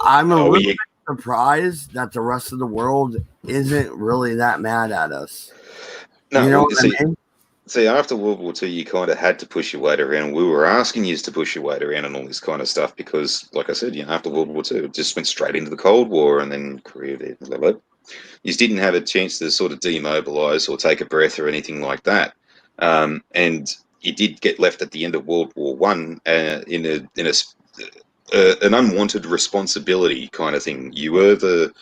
I'm a little bit surprised that the rest of the world isn't really that mad at us. No, you know what I mean? See, after World War II, you kind of had to push your weight around. We were asking you to push your weight around and all this kind of stuff because, like I said, after World War II, it just went straight into the Cold War and then Korea. You just didn't have a chance to sort of demobilize or take a breath or anything like that. And you did get left at the end of World War I in an unwanted responsibility kind of thing. You were the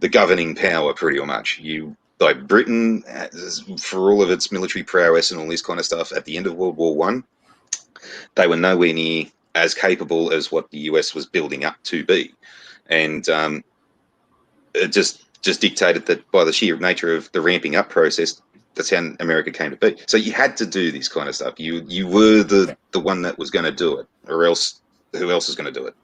governing power, pretty much. Like Britain, for all of its military prowess and all this kind of stuff, at the end of World War I, they were nowhere near as capable as what the US was building up to be. And it just dictated that by the sheer nature of the ramping up process, that's how America came to be. So you had to do this kind of stuff. You were the one that was going to do it, or else who else is going to do it?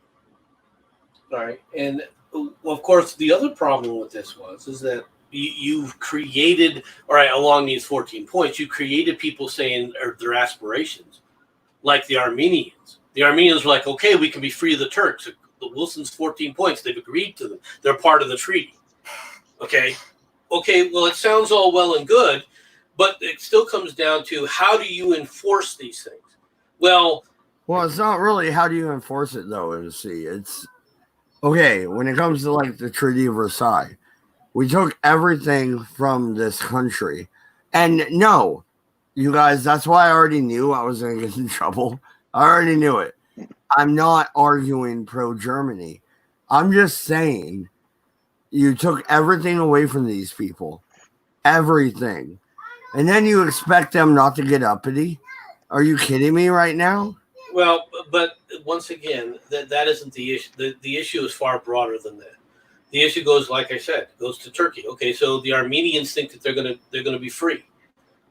All right. And of course, the other problem with this is that you've created, all right, along these 14 points, you created people saying their aspirations, like the Armenians. The Armenians were like, okay, we can be free of the Turks. The Wilson's 14 points, they've agreed to them. They're part of the treaty. Okay, well, it sounds all well and good, but it still comes down to how do you enforce these things? Well, it's not really how do you enforce it, though, MC. It's, okay, when it comes to, like, the Treaty of Versailles, we took everything from this country. And no, you guys, that's why I already knew I was going to get in trouble. I already knew it. I'm not arguing pro-Germany. I'm just saying you took everything away from these people. Everything. And then you expect them not to get uppity? Are you kidding me right now? Well, but once again, that isn't the issue. The issue is far broader than that. The issue goes, like I said, goes to Turkey. Okay, so the Armenians think that they're gonna be free.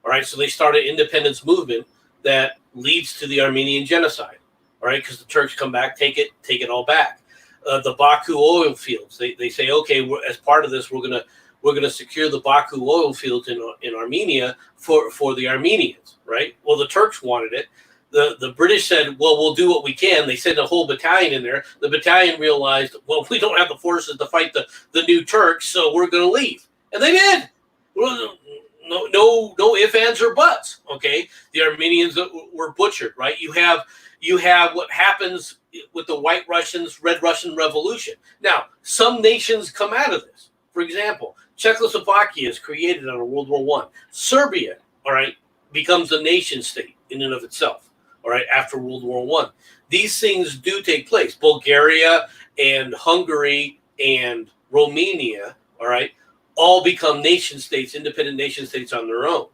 All right, so they start an independence movement that leads to the Armenian genocide. All right, because the Turks come back, take it all back. The Baku oil fields. They say, okay, as part of this, we're gonna secure the Baku oil fields in Armenia for the Armenians. Right. Well, the Turks wanted it. The British said, well, we'll do what we can. They sent a whole battalion in there. The battalion realized, well, we don't have the forces to fight the new Turks, so we're going to leave. And they did. No ifs, ands, or buts. Okay, the Armenians were butchered. Right. You have what happens with the White Russians, Red Russian Revolution. Now, some nations come out of this. For example, Czechoslovakia is created out of World War I. Serbia, all right, becomes a nation state in and of itself. All right, after World War I. These things do take place. Bulgaria and Hungary and Romania, all right, all become nation states, independent nation states on their own.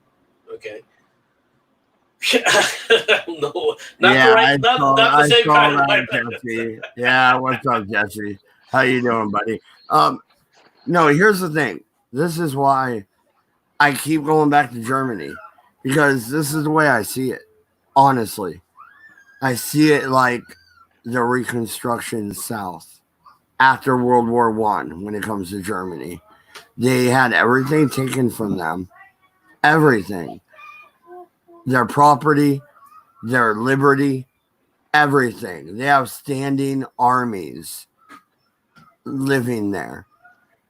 Okay. No, not the same kind of Jesse. Yeah, what's up, Jesse? How you doing, buddy? No, here's the thing. This is why I keep going back to Germany, because this is the way I see it. Honestly, I see it like the Reconstruction South after World War I. When it comes to Germany, they had everything taken from them, everything, their property, their liberty, everything. They have standing armies living there.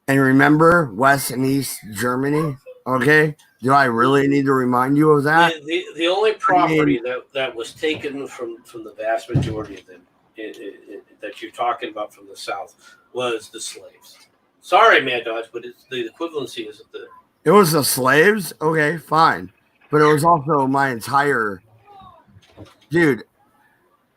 And remember West and East Germany? Okay. Do I really need to remind you of that? The only property that was taken from the vast majority of them that you're talking about from the South was the slaves. Sorry, Mad Dodge, but it's the equivalency isn't there. It was the slaves? Okay, fine. But it was also my entire... Dude,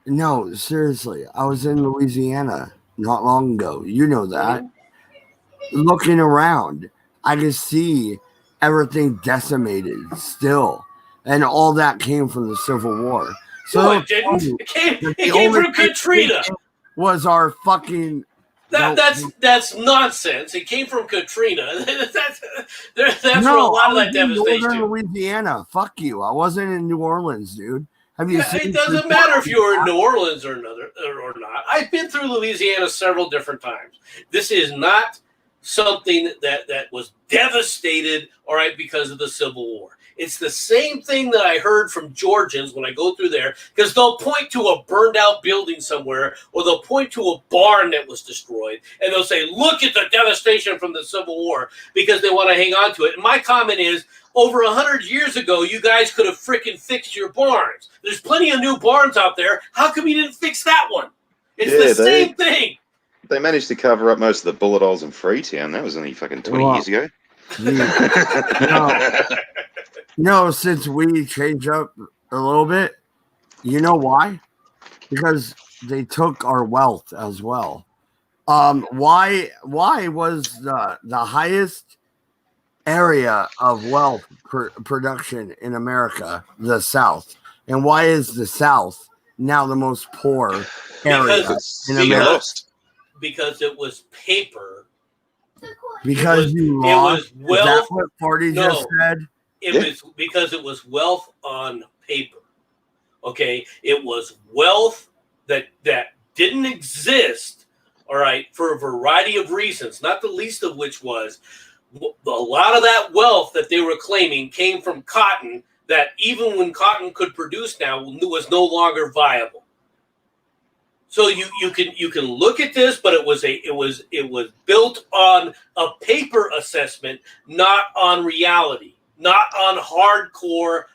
no, seriously. I was in Louisiana not long ago. You know that. Mm-hmm. Looking around, I could see everything decimated still, and all that came from the Civil War. So no, it didn't. It came from Katrina. Was our fucking that's nonsense. It came from Katrina. that's where a lot of that devastation. Northern Louisiana. Fuck you. I wasn't in New Orleans, dude. Have you seen? It doesn't matter if you were in New Orleans or not. I've been through Louisiana several different times. This is not something that was devastated, all right, because of the Civil War. It's the same thing that I heard from Georgians when I go through there, because they'll point to a burned out building somewhere, or they'll point to a barn that was destroyed, and they'll say, look at the devastation from the Civil War, because they want to hang on to it. And my comment is, over 100 years ago, you guys could have freaking fixed your barns. There's plenty of new barns out there. How come you didn't fix that one? It's the same thing. They managed to cover up most of the bullet holes in Freetown. That was only fucking 20 years ago. No, since we changed up a little bit, you know why? Because they took our wealth as well. Why was the highest area of wealth production in America the South? And why is the South now the most poor area in You America. lost. Because it was paper. Because you it lost. was wealth. Is that what Party No. just said? It was because it was wealth on paper. Okay, it was wealth that didn't exist. All right, for a variety of reasons, not the least of which was a lot of that wealth that they were claiming came from cotton. That even when cotton could produce now was no longer viable. So you can look at this, but it was built on a paper assessment, not on reality, not on hardcore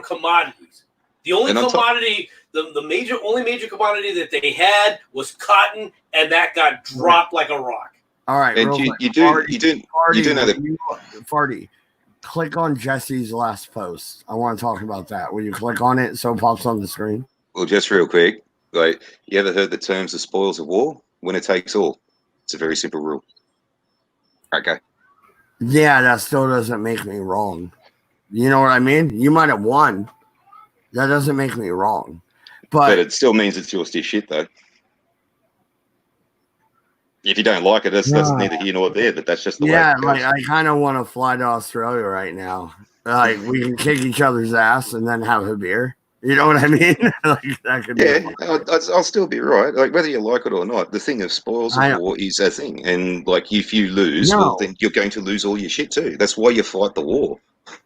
commodities. The only commodity, the only major commodity that they had was cotton, and that got dropped like a rock. All right, And you do know that. Farty, click on Jesse's last post. I want to talk about that. Will you click on it so it pops on the screen? Well, just real quick, like, you ever heard the terms the spoils of war? Winner takes all. It's a very simple rule. Okay. Yeah, that still doesn't make me wrong. You know what I mean? You might have won. That doesn't make me wrong. But it still means it's your shit, though. If you don't like it, that's neither here nor there, but that's just the way it goes. Like, I kind of want to fly to Australia right now. Like, we can kick each other's ass and then have a beer. You know what I mean? Like, that could be I'll still be right. Like, whether you like it or not, the thing of spoils of war is a thing. And, like, if you lose, well, then you're going to lose all your shit too. That's why you fight the war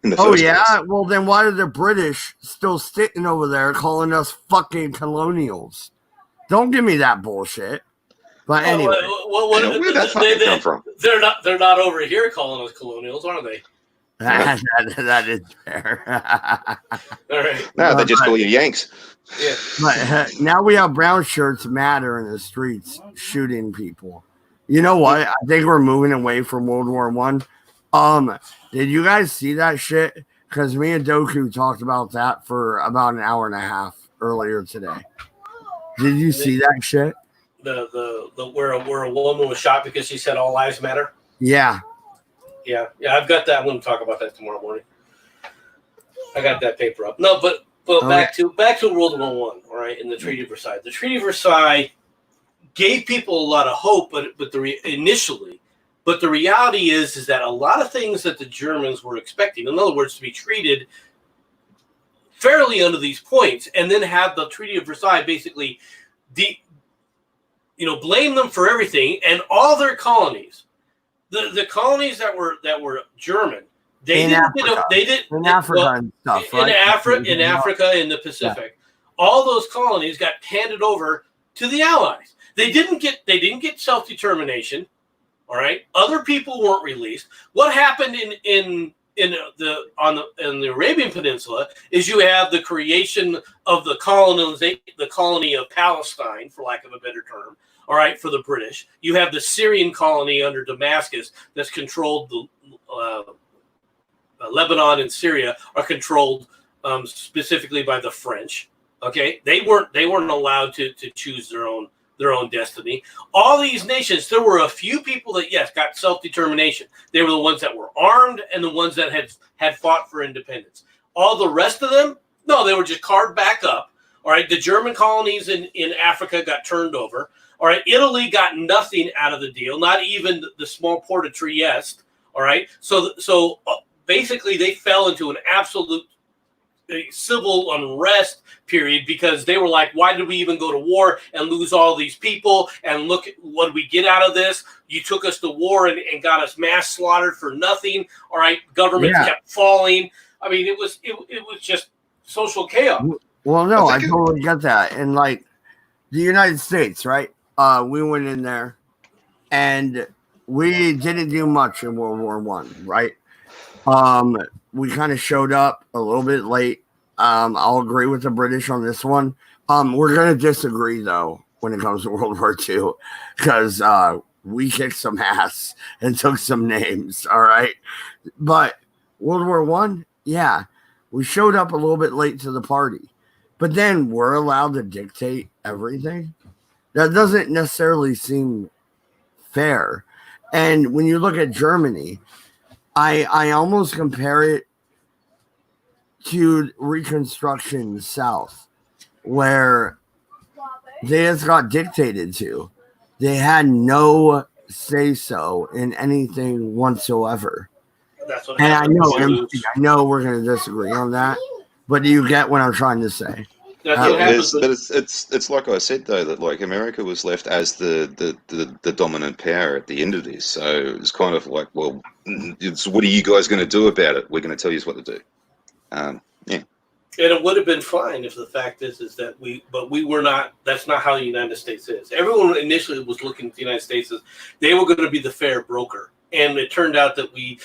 in the first place. Well, then why are the British still sitting over there calling us fucking colonials? Don't give me that bullshit. But anyway. Where'd that fucking come from? They're not over here calling us colonials, are they? That is fair. All right. No, they just call you Yanks. Yeah. But now we have brown shirts matter in the streets shooting people. You know what? I think we're moving away from World War I. Did you guys see that shit? Because me and Doku talked about that for about an hour and a half earlier today. Did you see that shit? The where a woman was shot because she said all lives matter. Yeah. Yeah, I've got that. I'm going to talk about that tomorrow morning. I got that paper up. No, but back to World War I. All right, in the Treaty of Versailles. The Treaty of Versailles gave people a lot of hope, but initially, but the reality is that a lot of things that the Germans were expecting, in other words, to be treated fairly under these points, and then have the Treaty of Versailles basically, blame them for everything and all their colonies. The colonies that were German, in Africa, in Africa, in the Pacific, all those colonies got handed over to the Allies. They didn't get self-determination. All right, other people weren't released. What happened in the Arabian Peninsula is you have the creation of the colony of Palestine, for lack of a better term. All right, for the British, you have the Syrian colony under Damascus that's controlled. Lebanon and Syria are controlled specifically by the French. Okay, they weren't allowed to choose their own destiny. All these nations, there were a few people that got self-determination. They were the ones that were armed and the ones that had fought for independence. All the rest of them, no, they were just carved back up. All right, the German colonies in Africa got turned over. All right, Italy got nothing out of the deal, not even the small port of Trieste. All right, so basically they fell into an absolute civil unrest period because they were like, why did we even go to war and lose all these people? And look, what did we get out of this? You took us to war and got us mass slaughtered for nothing. All right, governments kept falling. I mean, it was just social chaos. Well, no, I totally get that. And like the United States, right? We went in there and we didn't do much in World War I, right? We kind of showed up a little bit late. I'll agree with the British on this one. We're going to disagree, though, when it comes to World War II, because we kicked some ass and took some names, all right? But World War I, we showed up a little bit late to the party. But then we're allowed to dictate everything? That doesn't necessarily seem fair. And when you look at Germany, I almost compare it to Reconstruction South, where they just got dictated to. They had no say so in anything whatsoever. That's what And happened. I know we're going to disagree on that, but do you get what I'm trying to say? That's what happens. But it's like I said though, that like America was left as the dominant power at the end of this, so it's kind of like, well, what are you guys going to do about it? We're going to tell you what to do. Yeah. And it would have been fine if the fact is that we were not. That's not how the United States is. Everyone initially was looking at the United States as they were going to be the fair broker, and it turned out that we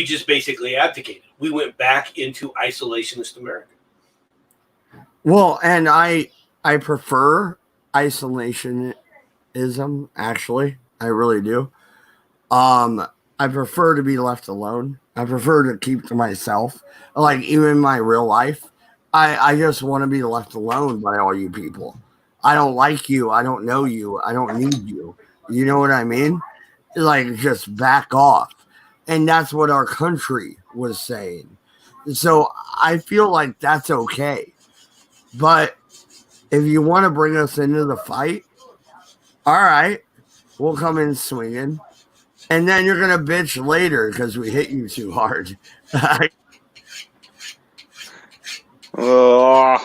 just basically abdicated. We went back into isolationist America. Well, and I prefer isolationism. Actually, I really do. I prefer to be left alone. I prefer to keep to myself. Like, even in my real life, I just want to be left alone by all you people. I don't like you. I don't know you. I don't need you. You know what I mean? Like, just back off. And that's what our country was saying. So I feel like that's okay. But if you want to bring us into the fight, all right, we'll come in swinging. And then you're going to bitch later because we hit you too hard. Oh,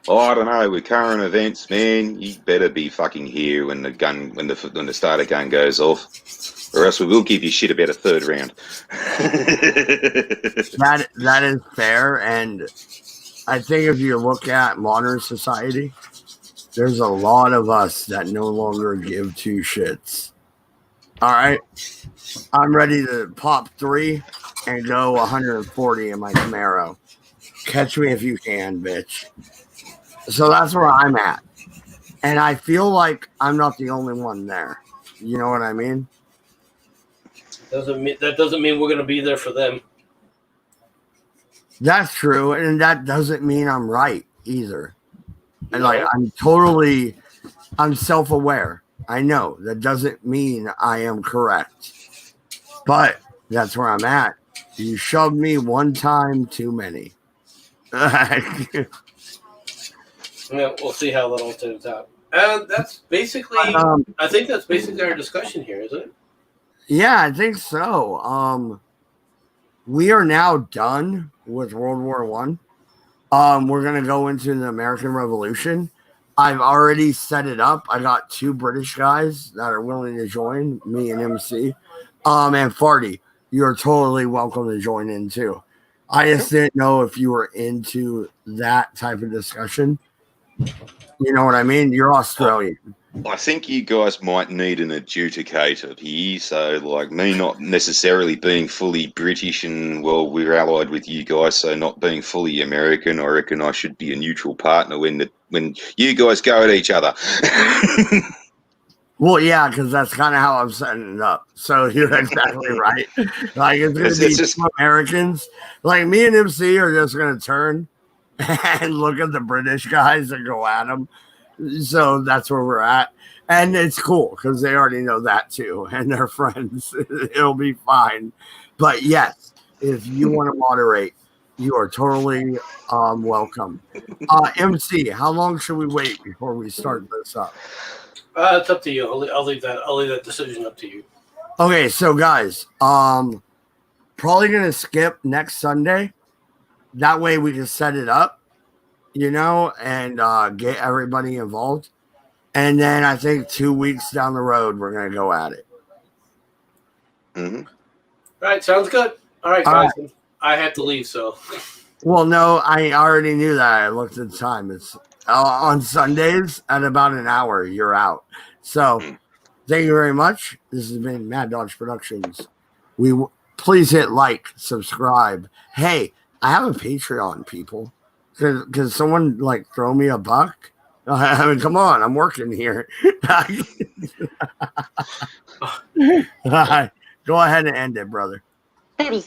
I don't know. With current events, man, you better be fucking here when the starter gun goes off, or else we will give you shit about a third round. That is fair, and I think if you look at modern society, there's a lot of us that no longer give two shits. All right, I'm ready to pop 3 and go 140 in my Camaro. Catch me if you can, bitch. So that's where I'm at. And I feel like I'm not the only one there. You know what I mean? That doesn't mean we're going to be there for them. That's true. And that doesn't mean I'm right either. And like, I'm self-aware. I know that doesn't mean I am correct. But that's where I'm at. You shoved me one time too many. Yeah, we'll see how that all turns out. And that's basically, I think that's basically our discussion here, isn't it? Yeah, I think so. We are now done with World War One. We're gonna go into the American Revolution. I've already set it up. I got 2 British guys that are willing to join, me and MC. And Farty, you're totally welcome to join in too. I just didn't know if you were into that type of discussion. You know what I mean? You're Australian. I think you guys might need an adjudicator here. So, like, me not necessarily being fully British and, well, we're allied with you guys, so not being fully American, I reckon I should be a neutral partner when you guys go at each other. Well, yeah, because that's kind of how I'm setting it up. So you're exactly right. Like, it's going to be just Americans. Like, me and MC are just going to turn and look at the British guys and go at them. So that's where we're at. And it's cool because they already know that too. And they're friends. It'll be fine. But yes, if you want to moderate, you are totally welcome. MC, how long should we wait before we start this up? It's up to you. I'll leave that decision up to you. Okay, so guys, probably gonna skip next Sunday. That way we can set it up, you know, and get everybody involved. And then I think 2 weeks down the road we're gonna go at it. Mm-hmm. All right, sounds good. All right, guys. Right. I have to leave, so. Well, no, I already knew that. I looked at the time. It's on Sundays at about an hour. You're out. So, thank you very much. This has been Mad Dodge Productions. Please hit like, subscribe. Hey, I have a Patreon, people. Could someone like throw me a buck? I mean, come on, I'm working here. Go ahead and end it, brother. Boobies.